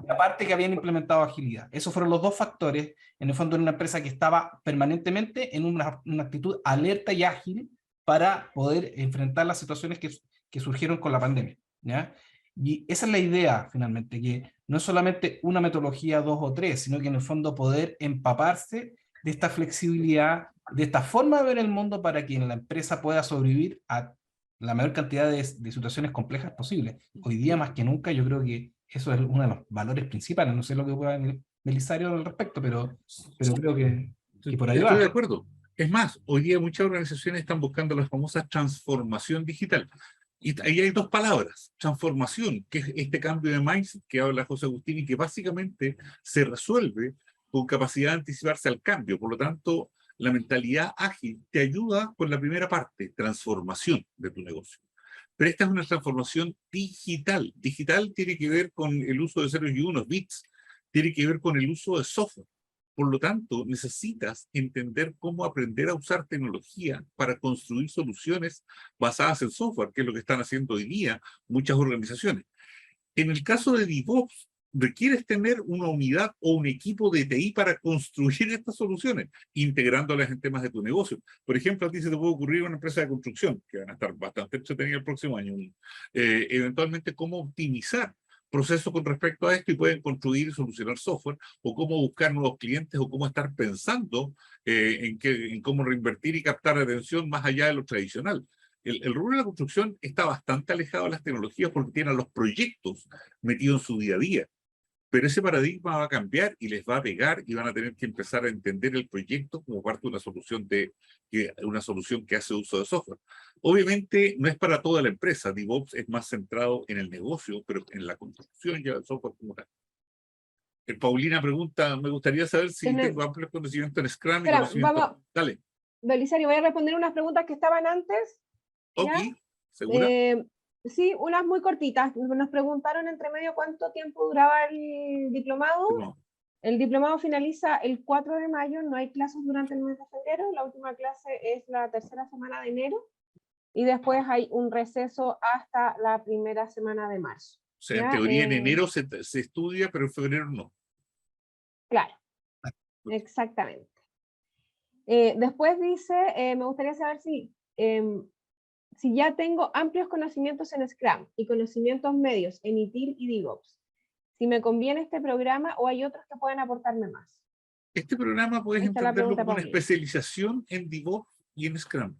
aparte que habían implementado agilidad. Esos fueron los dos factores, en el fondo, en una empresa que estaba permanentemente en una actitud alerta y ágil para poder enfrentar las situaciones que surgieron con la pandemia, ¿ya? Y esa es la idea, finalmente, que no es solamente una metodología, 2 o 3, sino que en el fondo poder empaparse de esta flexibilidad, de esta forma de ver el mundo para que la empresa pueda sobrevivir a la mayor cantidad de situaciones complejas posibles. Hoy día, más que nunca, yo creo que eso es uno de los valores principales. No sé lo que pueda Belisario al respecto, pero creo que por ahí va. Estoy de acuerdo. Es más, hoy día muchas organizaciones están buscando la famosa transformación digital. Y ahí hay 2 palabras, transformación, que es este cambio de mindset que habla José Agustín y que básicamente se resuelve con capacidad de anticiparse al cambio. Por lo tanto, la mentalidad ágil te ayuda con la primera parte, transformación de tu negocio. Pero esta es una transformación digital. Digital tiene que ver con el uso de ceros y unos, bits, tiene que ver con el uso de software. Por lo tanto, necesitas entender cómo aprender a usar tecnología para construir soluciones basadas en software, que es lo que están haciendo hoy día muchas organizaciones. En el caso de DevOps, requieres tener una unidad o un equipo de TI para construir estas soluciones, integrándolas en temas de tu negocio. Por ejemplo, a ti se te puede ocurrir una empresa de construcción, que van a estar bastante entretenidas el próximo año, eventualmente cómo optimizar procesos con respecto a esto y pueden construir y solucionar software, o cómo buscar nuevos clientes, o cómo estar pensando en cómo reinvertir y captar atención más allá de lo tradicional. El rubro de la construcción está bastante alejado de las tecnologías porque tienen a los proyectos metidos en su día a día. Pero ese paradigma va a cambiar y les va a pegar y van a tener que empezar a entender el proyecto como parte de una solución que hace uso de software. Obviamente no es para toda la empresa. DevOps es más centrado en el negocio, pero en la construcción ya el software como tal. Paulina pregunta, me gustaría saber si tengo amplio conocimiento en Scrum y conocimiento... Vamos, Dale. Belisario, voy a responder unas preguntas que estaban antes. Ok, ¿ya? ¿segura? Sí, unas muy cortitas. Nos preguntaron entre medio cuánto tiempo duraba el diplomado. No. El diplomado finaliza el 4 de mayo, no hay clases durante el mes de febrero, la última clase es la tercera semana de enero, y después hay un receso hasta la primera semana de marzo. O sea, en ¿ya? teoría en enero se estudia, pero en febrero no. Claro, exactamente. Después dice, me gustaría saber si ya tengo amplios conocimientos en Scrum y conocimientos medios en ITIL y DevOps, si me conviene este programa o hay otros que pueden aportarme más. Este programa puedes Esta es la entenderlo pregunta, como una Paulina. especialización en DevOps y en Scrum.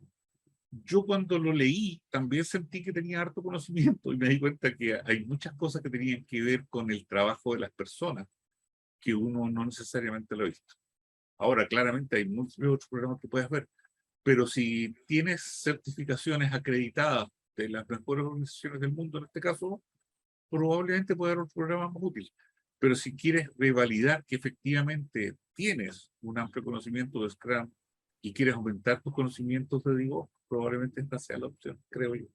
Yo cuando lo leí también sentí que tenía harto conocimiento y me di cuenta que hay muchas cosas que tenían que ver con el trabajo de las personas que uno no necesariamente lo ha visto. Ahora, claramente hay muchos otros programas que puedes ver, pero si tienes certificaciones acreditadas de las mejores organizaciones del mundo, en este caso, probablemente puede haber un programa más útil. Pero si quieres revalidar que efectivamente tienes un amplio conocimiento de Scrum y quieres aumentar tus conocimientos de DevOps, probablemente esta sea la opción, creo yo.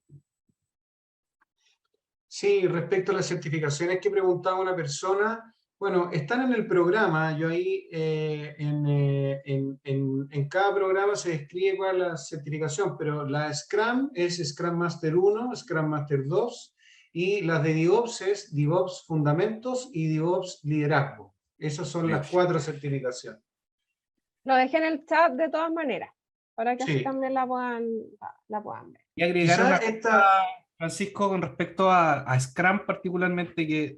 Sí, respecto a las certificaciones que preguntaba una persona, bueno, están en el programa. Yo ahí en cada programa se describe cuál es la certificación, pero la Scrum es Scrum Master 1, Scrum Master 2, y las de DevOps es DevOps Fundamentos y DevOps Liderazgo. Esas son las 4 certificaciones. Lo dejé en el chat de todas maneras, para que así Sí. también la puedan ver. Y agregar Quizás una cosa, Francisco, con respecto a Scrum particularmente, que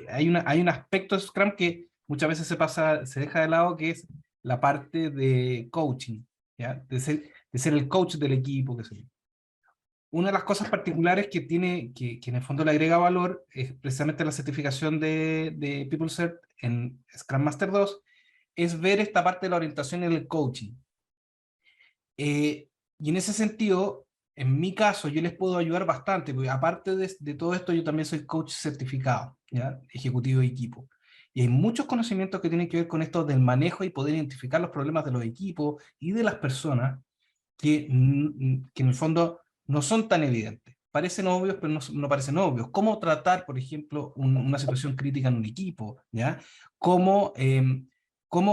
hay un aspecto de Scrum que muchas veces se deja de lado, que es la parte de coaching, ¿ya? De ser el coach del equipo, que sé yo. Una de las cosas particulares que tiene, que en el fondo le agrega valor, es precisamente la certificación de PeopleCert en Scrum Master 2, es ver esta parte de la orientación en el coaching. Y en ese sentido, en mi caso, yo les puedo ayudar bastante, porque aparte de todo esto, yo también soy coach certificado, ¿ya? Ejecutivo de equipo. Y hay muchos conocimientos que tienen que ver con esto del manejo y poder identificar los problemas de los equipos y de las personas que en el fondo no son tan evidentes. Parecen obvios, pero no parecen obvios. ¿Cómo tratar, por ejemplo, una situación crítica en un equipo? ¿Ya? ¿Cómo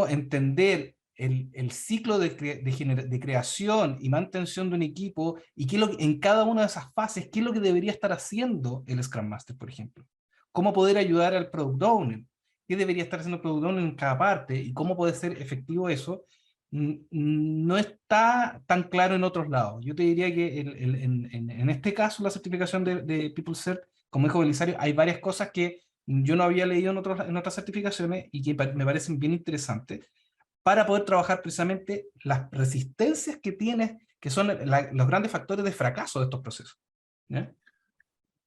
entender el ciclo de creación y mantención de un equipo y qué en cada una de esas fases, qué es lo que debería estar haciendo el Scrum Master, por ejemplo? ¿Cómo poder ayudar al Product Owner? ¿Qué debería estar haciendo el Product Owner en cada parte? ¿Y cómo puede ser efectivo eso? No está tan claro en otros lados. Yo te diría que en este caso, la certificación de PeopleCert, como dijo Belisario, hay varias cosas que yo no había leído en otras certificaciones y que me parecen bien interesantes para poder trabajar precisamente las resistencias que tienes, que son los grandes factores de fracaso de estos procesos. ¿Ya?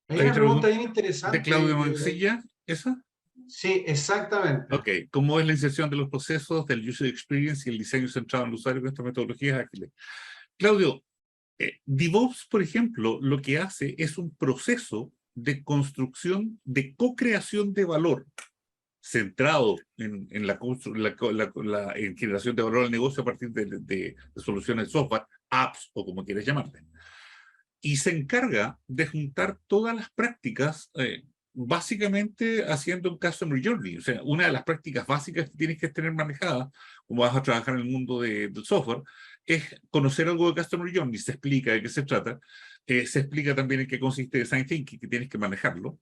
Hay una pregunta bien interesante. ¿De Claudio Mancilla? ¿Esa? Sí, exactamente. Ok, ¿cómo es la inserción de los procesos del user experience y el diseño centrado en el usuario con estas metodologías ágiles? Claudio, DevOps, por ejemplo, lo que hace es un proceso de construcción, de co-creación de valor, centrado en generación de valor al negocio a partir de soluciones de software, apps o como quieras llamarte. Y se encarga de juntar todas las prácticas, básicamente haciendo un customer journey. O sea, una de las prácticas básicas que tienes que tener manejada, como vas a trabajar en el mundo del software, es conocer algo de customer journey. Se explica de qué se trata, se explica también en qué consiste design thinking, que tienes que manejarlo,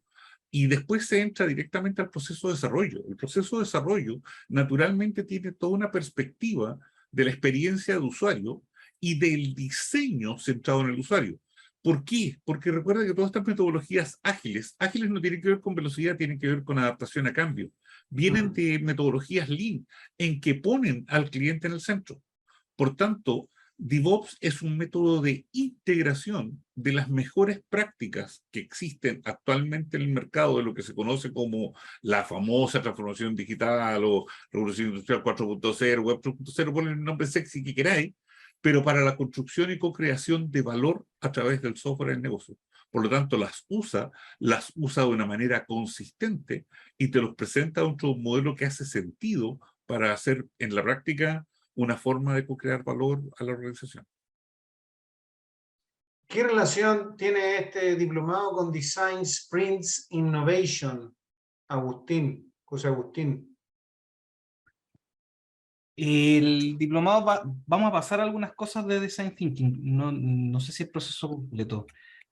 y después se entra directamente al proceso de desarrollo. El proceso de desarrollo naturalmente tiene toda una perspectiva de la experiencia de usuario y del diseño centrado en el usuario. ¿Por qué? Porque recuerda que todas estas metodologías ágiles no tienen que ver con velocidad, tienen que ver con adaptación a cambio. Vienen de metodologías Lean, en que ponen al cliente en el centro. Por tanto, DevOps es un método de integración de las mejores prácticas que existen actualmente en el mercado de lo que se conoce como la famosa transformación digital o revolución industrial 4.0, web 3.0, ponle el nombre sexy que queráis, pero para la construcción y co-creación de valor a través del software del negocio. Por lo tanto, las usa de una manera consistente y te los presenta dentro de un modelo que hace sentido para hacer en la práctica una forma de co-crear valor a la organización. ¿Qué relación tiene este diplomado con Design Sprints Innovation, Agustín, José Agustín? El diplomado vamos a pasar algunas cosas de Design Thinking, no sé si el proceso completo.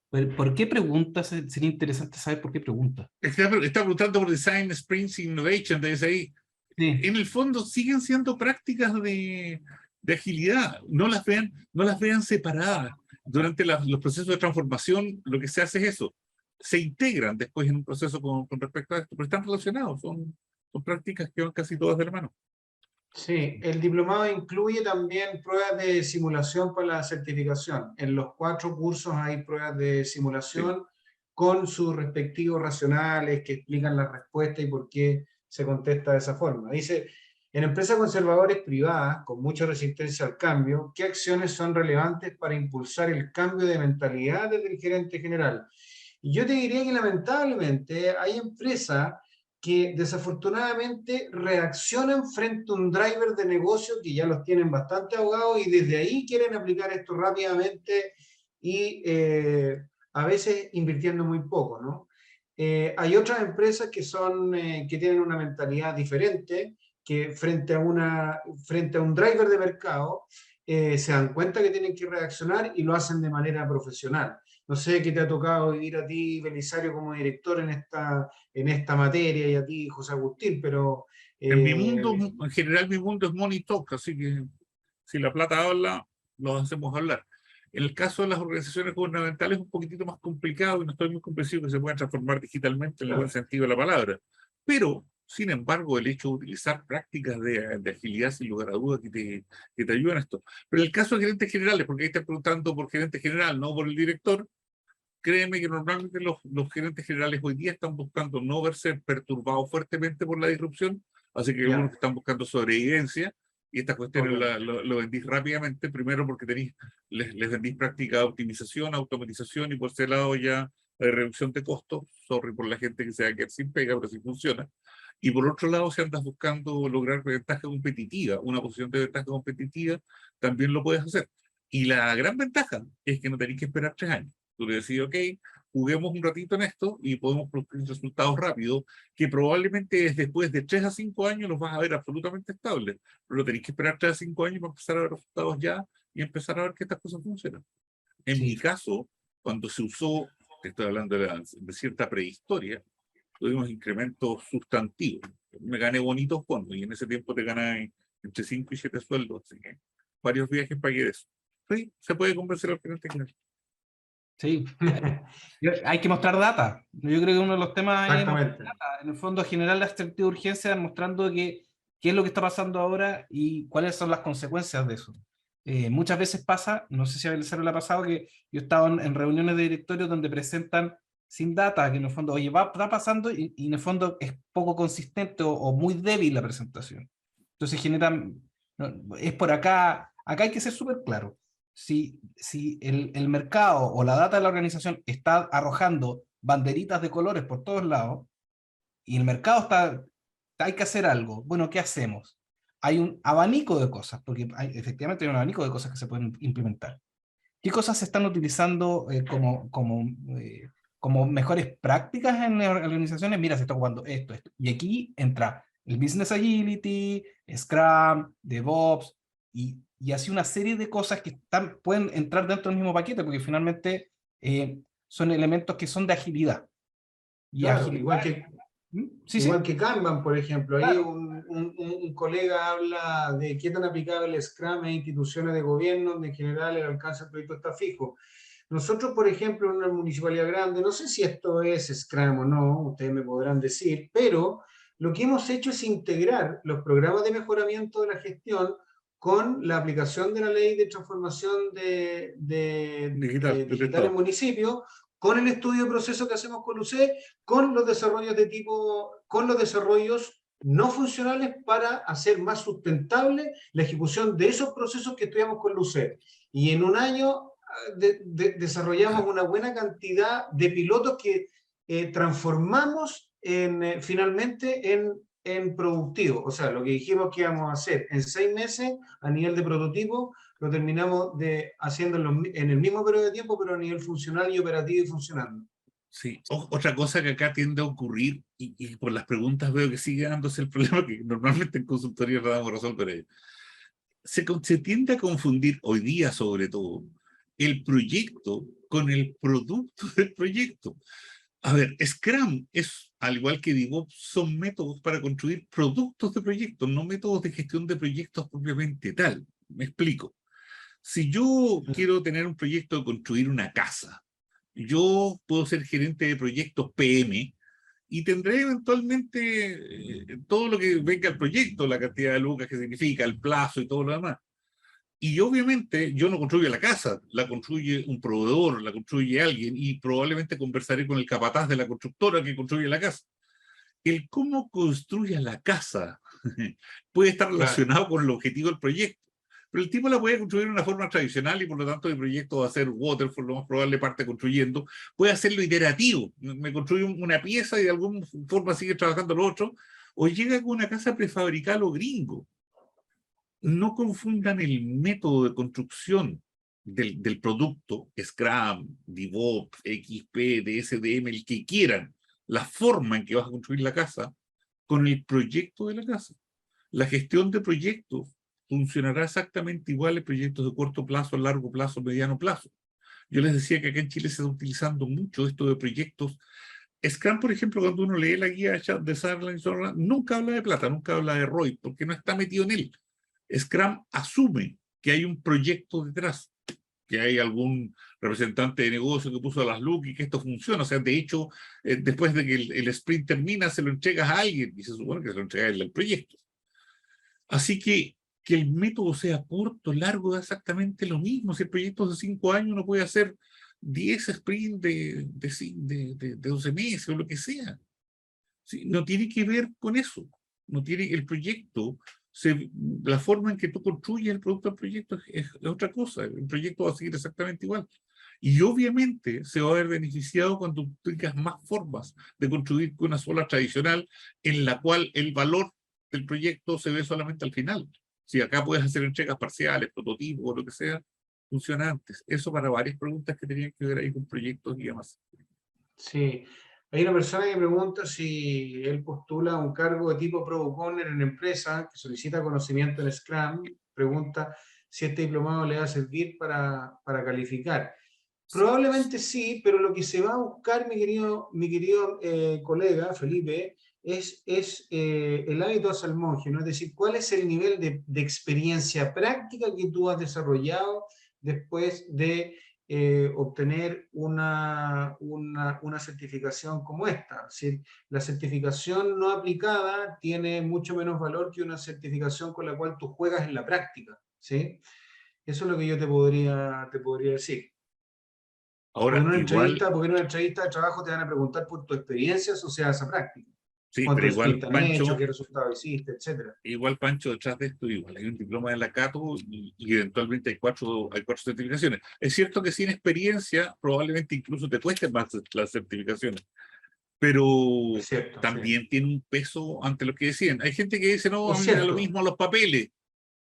¿Por qué preguntas? Sería interesante saber por qué preguntas. Está preguntando por Design Sprints Innovation, desde ahí. Sí. En el fondo siguen siendo prácticas de agilidad, no las vean separadas. Durante los procesos de transformación lo que se hace es eso, se integran después en un proceso con respecto a esto, pero están relacionados, son prácticas que van casi todas de la mano. Sí, el diplomado incluye también pruebas de simulación para la certificación. En los 4 cursos hay pruebas de simulación con sus respectivos racionales que explican la respuesta y por qué se contesta de esa forma. Dice, en empresas conservadoras privadas con mucha resistencia al cambio, ¿qué acciones son relevantes para impulsar el cambio de mentalidad desde el gerente general? Y yo te diría que lamentablemente hay empresas que desafortunadamente reaccionan frente a un driver de negocio que ya los tienen bastante ahogados y desde ahí quieren aplicar esto rápidamente y a veces invirtiendo muy poco, ¿no? Hay otras empresas que que tienen una mentalidad diferente, que frente a un driver de mercado se dan cuenta que tienen que reaccionar y lo hacen de manera profesional. No sé qué te ha tocado vivir a ti, Belisario, como director en esta materia, y a ti, José Agustín, pero... En mi mundo, en general, mi mundo es money talk, así que si la plata habla, lo hacemos hablar. En el caso de las organizaciones gubernamentales es un poquitito más complicado y no estoy muy convencido que se puedan transformar digitalmente en el buen sentido de la palabra. Pero, sin embargo, el hecho de utilizar prácticas de agilidad, sin lugar a dudas, que te ayudan a esto. Pero en el caso de gerentes generales, porque ahí estás preguntando por gerente general, no por el director, créeme que normalmente los gerentes generales hoy día están buscando no verse perturbados fuertemente por la disrupción, así que hay algunos que están buscando sobrevivencia, y estas cuestiones lo vendís rápidamente, primero porque les vendís práctica de optimización, automatización, y por ese lado ya de reducción de costos, sorry por la gente que se va a quedar sin pega, pero sí funciona. Y por otro lado, si andas buscando lograr ventaja competitiva, una posición de ventaja competitiva, también lo puedes hacer. Y la gran ventaja es que no tenés que esperar 3 años. Tú le decís, ok, juguemos un ratito en esto y podemos producir resultados rápidos, que probablemente después de 3 a 5 años los vas a ver absolutamente estables, pero tenéis que esperar 3 a 5 años para empezar a ver resultados ya y empezar a ver que estas cosas funcionan. En mi caso, cuando se usó, te estoy hablando de cierta prehistoria, tuvimos incrementos sustantivos. Me gané bonitos fondos y en ese tiempo te ganas entre 5 y 7 sueldos, así que varios viajes pagué de eso. Sí, se puede convencer al gerente general. Sí, hay que mostrar data. Yo creo que uno de los temas es mostrar Exactamente. data. En el fondo, generar la estrategia de urgencia mostrando qué es lo que está pasando ahora y cuáles son las consecuencias de eso. Muchas veces pasa, no sé si a Belisario le ha pasado, que yo he estado en reuniones de directorio donde presentan sin data, que en el fondo, oye, está pasando y en el fondo es poco consistente o muy débil la presentación. Entonces generan, es por acá hay que ser súper claro. Si el mercado o la data de la organización está arrojando banderitas de colores por todos lados y el mercado hay que hacer algo, bueno, ¿qué hacemos? Hay un abanico de cosas, porque efectivamente hay un abanico de cosas que se pueden implementar. ¿Qué cosas se están utilizando como mejores prácticas en las organizaciones? Mira, se está ocupando esto. Y aquí entra el Business Agility, Scrum, DevOps, y así una serie de cosas que pueden entrar dentro del mismo paquete, porque finalmente son elementos que son de agilidad. Y Claro, agilidad... Sí, igual sí. que Kanban, por ejemplo. Ahí Claro. un colega habla de qué tan aplicable el Scrum en instituciones de gobierno, donde en general el alcance del proyecto está fijo. Nosotros, por ejemplo, en una municipalidad grande, no sé si esto es Scrum o no, ustedes me podrán decir, pero lo que hemos hecho es integrar los programas de mejoramiento de la gestión con la aplicación de la ley de transformación digital en municipios, con el estudio de proceso que hacemos con UC, con los desarrollos con los desarrollos no funcionales para hacer más sustentable la ejecución de esos procesos que estudiamos con UC. Y en un año desarrollamos una buena cantidad de pilotos que transformamos finalmente en productivo. O sea, lo que dijimos que íbamos a hacer en 6 meses a nivel de prototipo, lo terminamos haciendo en el mismo periodo de tiempo, pero a nivel funcional y operativo y funcionando. Sí, otra cosa que acá tiende a ocurrir, y por las preguntas veo que sigue dándose el problema que normalmente en consultoría no damos resolver, se tiende a confundir hoy día sobre todo el proyecto con el producto del proyecto. A ver, Scrum es, al igual que DevOps, son métodos para construir productos de proyectos, no métodos de gestión de proyectos propiamente tal. Me explico. Si yo quiero tener un proyecto de construir una casa, yo puedo ser gerente de proyectos PM y tendré eventualmente todo lo que venga al proyecto, la cantidad de lucas que significa, el plazo y todo lo demás. Y obviamente yo no construyo la casa, la construye un proveedor, la construye alguien, y probablemente conversaré con el capataz de la constructora que construye la casa. El cómo construya la casa puede estar relacionado con el objetivo del proyecto, pero el tipo la puede construir de una forma tradicional y por lo tanto el proyecto va a ser waterfall, lo más probable parte construyendo, puede hacerlo iterativo, me construye una pieza y de alguna forma sigue trabajando lo otro, o llega con una casa prefabricada o gringo. No confundan el método de construcción del producto, Scrum, DevOps, XP, DSDM, el que quieran, la forma en que vas a construir la casa, con el proyecto de la casa. La gestión de proyectos funcionará exactamente igual en proyectos de corto plazo, largo plazo, mediano plazo. Yo les decía que acá en Chile se está utilizando mucho esto de proyectos. Scrum, por ejemplo, cuando uno lee la guía de Sutherland, nunca habla de plata, nunca habla de ROI, porque no está metido en él. Scrum asume que hay un proyecto detrás, que hay algún representante de negocio que puso las lucas y que esto funciona. O sea, de hecho, después de que el sprint termina, se lo entregas a alguien y se supone que se lo entrega al proyecto. Así que el método sea corto, largo, da exactamente lo mismo. Si el proyecto es de 5 años, uno puede hacer 10 sprints de 12 meses o lo que sea. ¿Sí? No tiene que ver con eso. No tiene el proyecto. La forma en que tú construyes el producto del proyecto es otra cosa. El proyecto va a seguir exactamente igual. Y obviamente se va a ver beneficiado cuando tengas más formas de construir que una sola tradicional en la cual el valor del proyecto se ve solamente al final. Si acá puedes hacer entregas parciales, prototipos o lo que sea, funciona antes. Eso para varias preguntas que tenían que ver ahí con proyectos y demás. Sí. Hay una persona que pregunta si él postula un cargo de tipo Product Owner en empresa, que solicita conocimiento en Scrum, pregunta si este diplomado le va a servir para calificar. Probablemente sí, pero lo que se va a buscar, mi querido colega Felipe, es el hábito hacia el monje, ¿no? Es decir, cuál es el nivel de experiencia práctica que tú has desarrollado después de obtener una certificación como esta. ¿Sí? La certificación no aplicada tiene mucho menos valor que una certificación con la cual tú juegas en la práctica. ¿Sí? Eso es lo que yo te podría decir. Ahora, porque igual, en una entrevista de trabajo te van a preguntar por tu experiencia asociada a esa práctica. sí, pero ¿Cuántos igual, sprints han hecho? Pancho, ¿Qué resultados hiciste? Etcétera. igual, Pancho, detrás de esto, igual hay un diploma de la Cato y eventualmente hay cuatro certificaciones. Es cierto que sin experiencia probablemente incluso te cuesten más las certificaciones, pero Es cierto, también sí. tiene un peso ante lo que decían. Hay gente que dice, no, a Es mí me da lo cierto. mismo los papeles,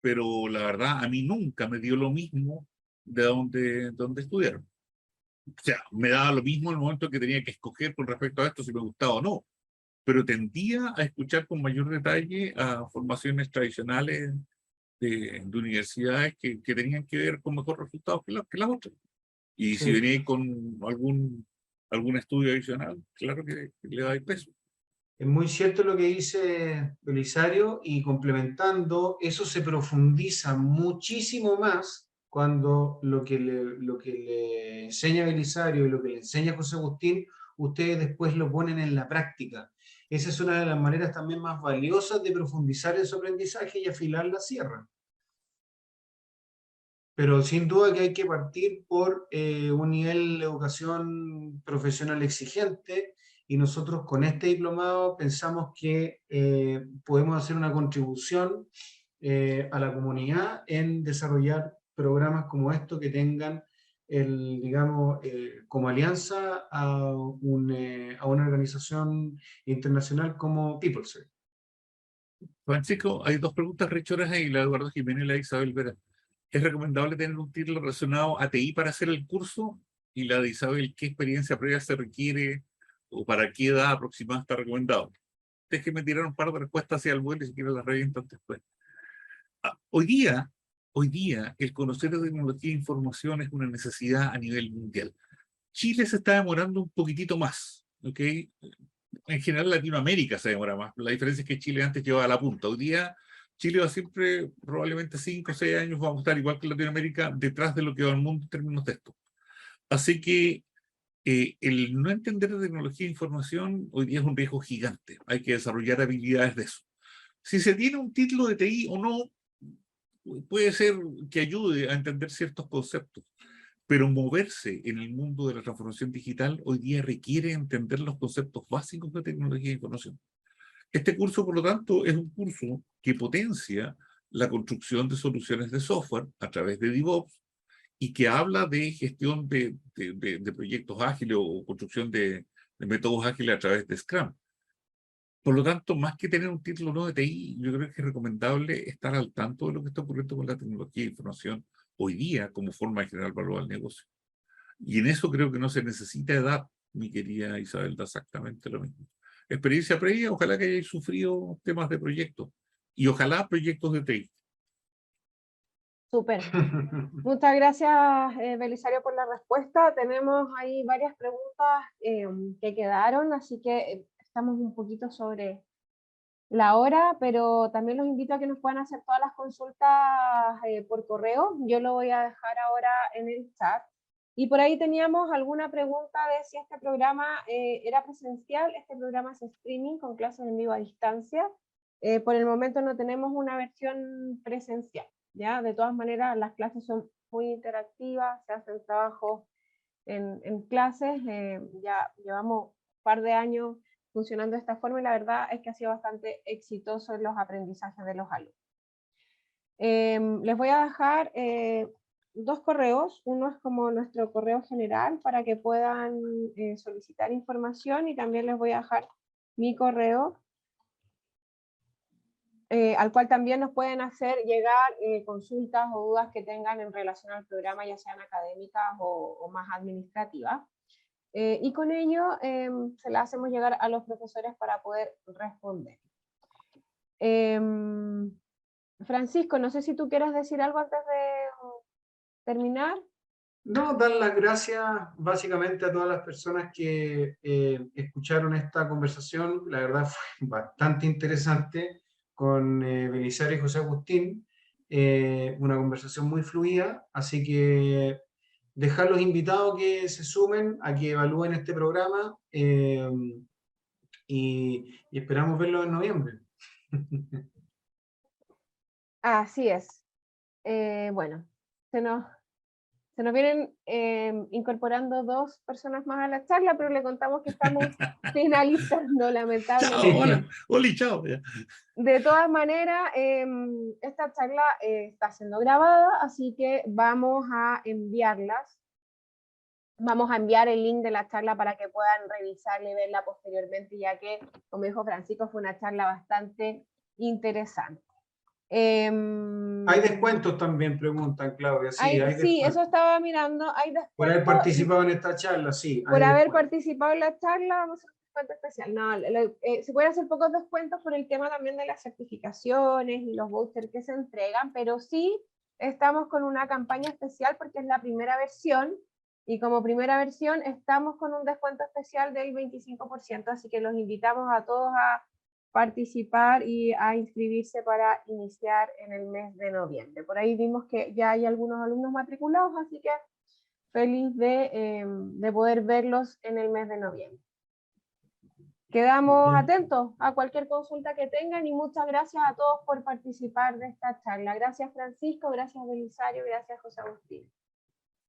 pero la verdad a mí nunca me dio lo mismo de donde estudiaron. O sea, me daba lo mismo en el momento que tenía que escoger con respecto a esto si me gustaba o no, pero tendía a escuchar con mayor detalle a formaciones tradicionales de universidades que tenían que ver con mejores resultados que las otras. Y si Sí. venía con algún estudio adicional, claro que le da el peso. Es muy cierto lo que dice Belisario, y complementando, eso se profundiza muchísimo más cuando lo que le enseña Belisario y lo que le enseña José Agustín, ustedes después lo ponen en la práctica. Esa es una de las maneras también más valiosas de profundizar en su aprendizaje y afilar la sierra. pero sin duda que hay que partir por un nivel de educación profesional exigente, y nosotros con este diplomado pensamos que podemos hacer una contribución a la comunidad en desarrollar programas como estos que tengan digamos, como alianza a una organización internacional como PeopleServe. Francisco, hay dos preguntas rechoras ahí, la de Eduardo Jiménez y la de Isabel Vera. ¿Es recomendable tener un título relacionado a TI para hacer el curso? Y la de Isabel, ¿qué experiencia previa se requiere o para qué edad aproximada está recomendado? Déjenme tirar un par de respuestas hacia el vuelo y si quieren las revientan después. Hoy día, el conocer de tecnología e información es una necesidad a nivel mundial. Chile se está demorando un poquitito más, ¿ok? En general Latinoamérica se demora más. La diferencia es que Chile antes llevaba la punta. Hoy día Chile va siempre, probablemente 5 o 6 años, vamos a estar igual que Latinoamérica, detrás de lo que va el mundo en términos de esto. Así que el no entender de tecnología e información hoy día es un riesgo gigante. Hay que desarrollar habilidades de eso. Si se tiene un título de TI o no, puede ser que ayude a entender ciertos conceptos, pero moverse en el mundo de la transformación digital hoy día requiere entender los conceptos básicos de tecnología e información. Este curso, por lo tanto, es un curso que potencia la construcción de soluciones de software a través de DevOps y que habla de gestión de proyectos ágiles o construcción de métodos ágiles a través de Scrum. Por lo tanto, más que tener un título no de TI, yo creo que es recomendable estar al tanto de lo que está ocurriendo con la tecnología de información hoy día como forma de generar valor al negocio. Y en eso creo que no se necesita edad, mi querida Isabel, da exactamente lo mismo. Experiencia previa, ojalá que hayáis sufrido temas de proyectos y ojalá proyectos de TI. Súper. Muchas gracias, Belisario, por la respuesta. Tenemos ahí varias preguntas que quedaron, así que estamos un poquito sobre la hora, pero también los invito a que nos puedan hacer todas las consultas por correo. Yo lo voy a dejar ahora en el chat. Y por ahí teníamos alguna pregunta de si este programa era presencial. Este programa es streaming con clases en vivo a distancia. Por el momento no tenemos una versión presencial, ¿ya? De todas maneras, las clases son muy interactivas, se hacen trabajos en clases. Ya llevamos un par de años funcionando de esta forma y la verdad es que ha sido bastante exitoso en los aprendizajes de los alumnos. Les voy a dejar dos correos. Uno es como nuestro correo general para que puedan solicitar información, y también les voy a dejar mi correo al cual también nos pueden hacer llegar consultas o dudas que tengan en relación al programa, ya sean académicas o más administrativas. Y con ello se las hacemos llegar a los profesores para poder responder. Francisco, no sé si tú quieres decir algo antes de terminar. No, dar las gracias básicamente a todas las personas que escucharon esta conversación. La verdad fue bastante interesante con Belisario y José Agustín. Una conversación muy fluida, así que dejar los invitados que se sumen a que evalúen este programa y esperamos verlo en noviembre. Así es. Bueno, se nos vienen incorporando dos personas más a la charla, pero le contamos que estamos finalizando, lamentablemente. Chao, hola, Oli, chao. De todas maneras, esta charla está siendo grabada, así que vamos a enviarlas. Vamos a enviar el link de la charla para que puedan revisarla y verla posteriormente, ya que, como dijo Francisco, fue una charla bastante interesante. Hay descuentos también, preguntan, Claudia. Sí, hay sí, descuentos. eso estaba mirando. Hay descuentos. Por haber participado en esta charla, sí. Por haber participado en la charla, vamos a hacer un descuento especial. No, se pueden hacer pocos descuentos por el tema también de las certificaciones y los vouchers que se entregan, pero sí estamos con una campaña especial porque es la primera versión, y como primera versión estamos con un descuento especial del 25%, así que los invitamos a todos a participar y a inscribirse para iniciar en el mes de noviembre. Por ahí vimos que ya hay algunos alumnos matriculados, así que feliz de poder verlos en el mes de noviembre. Quedamos Bien. atentos a cualquier consulta que tengan y muchas gracias a todos por participar de esta charla. Gracias Francisco, gracias Belisario, gracias José Agustín.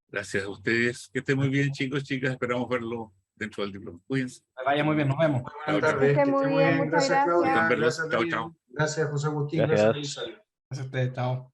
Gracias a ustedes. Que estén muy bien, chicos, chicas. Esperamos verlo dentro del diploma. Cuídense. Que vaya muy bien, nos vemos. Buenas Chao, chao. tardes, Que esté que muy esté bien, muchas Gracias, Claudia. gracias. Verlos. Gracias, Chao, David. chao. Gracias, José Agustín. Gracias. Gracias, Belisario. Gracias a ustedes, chao.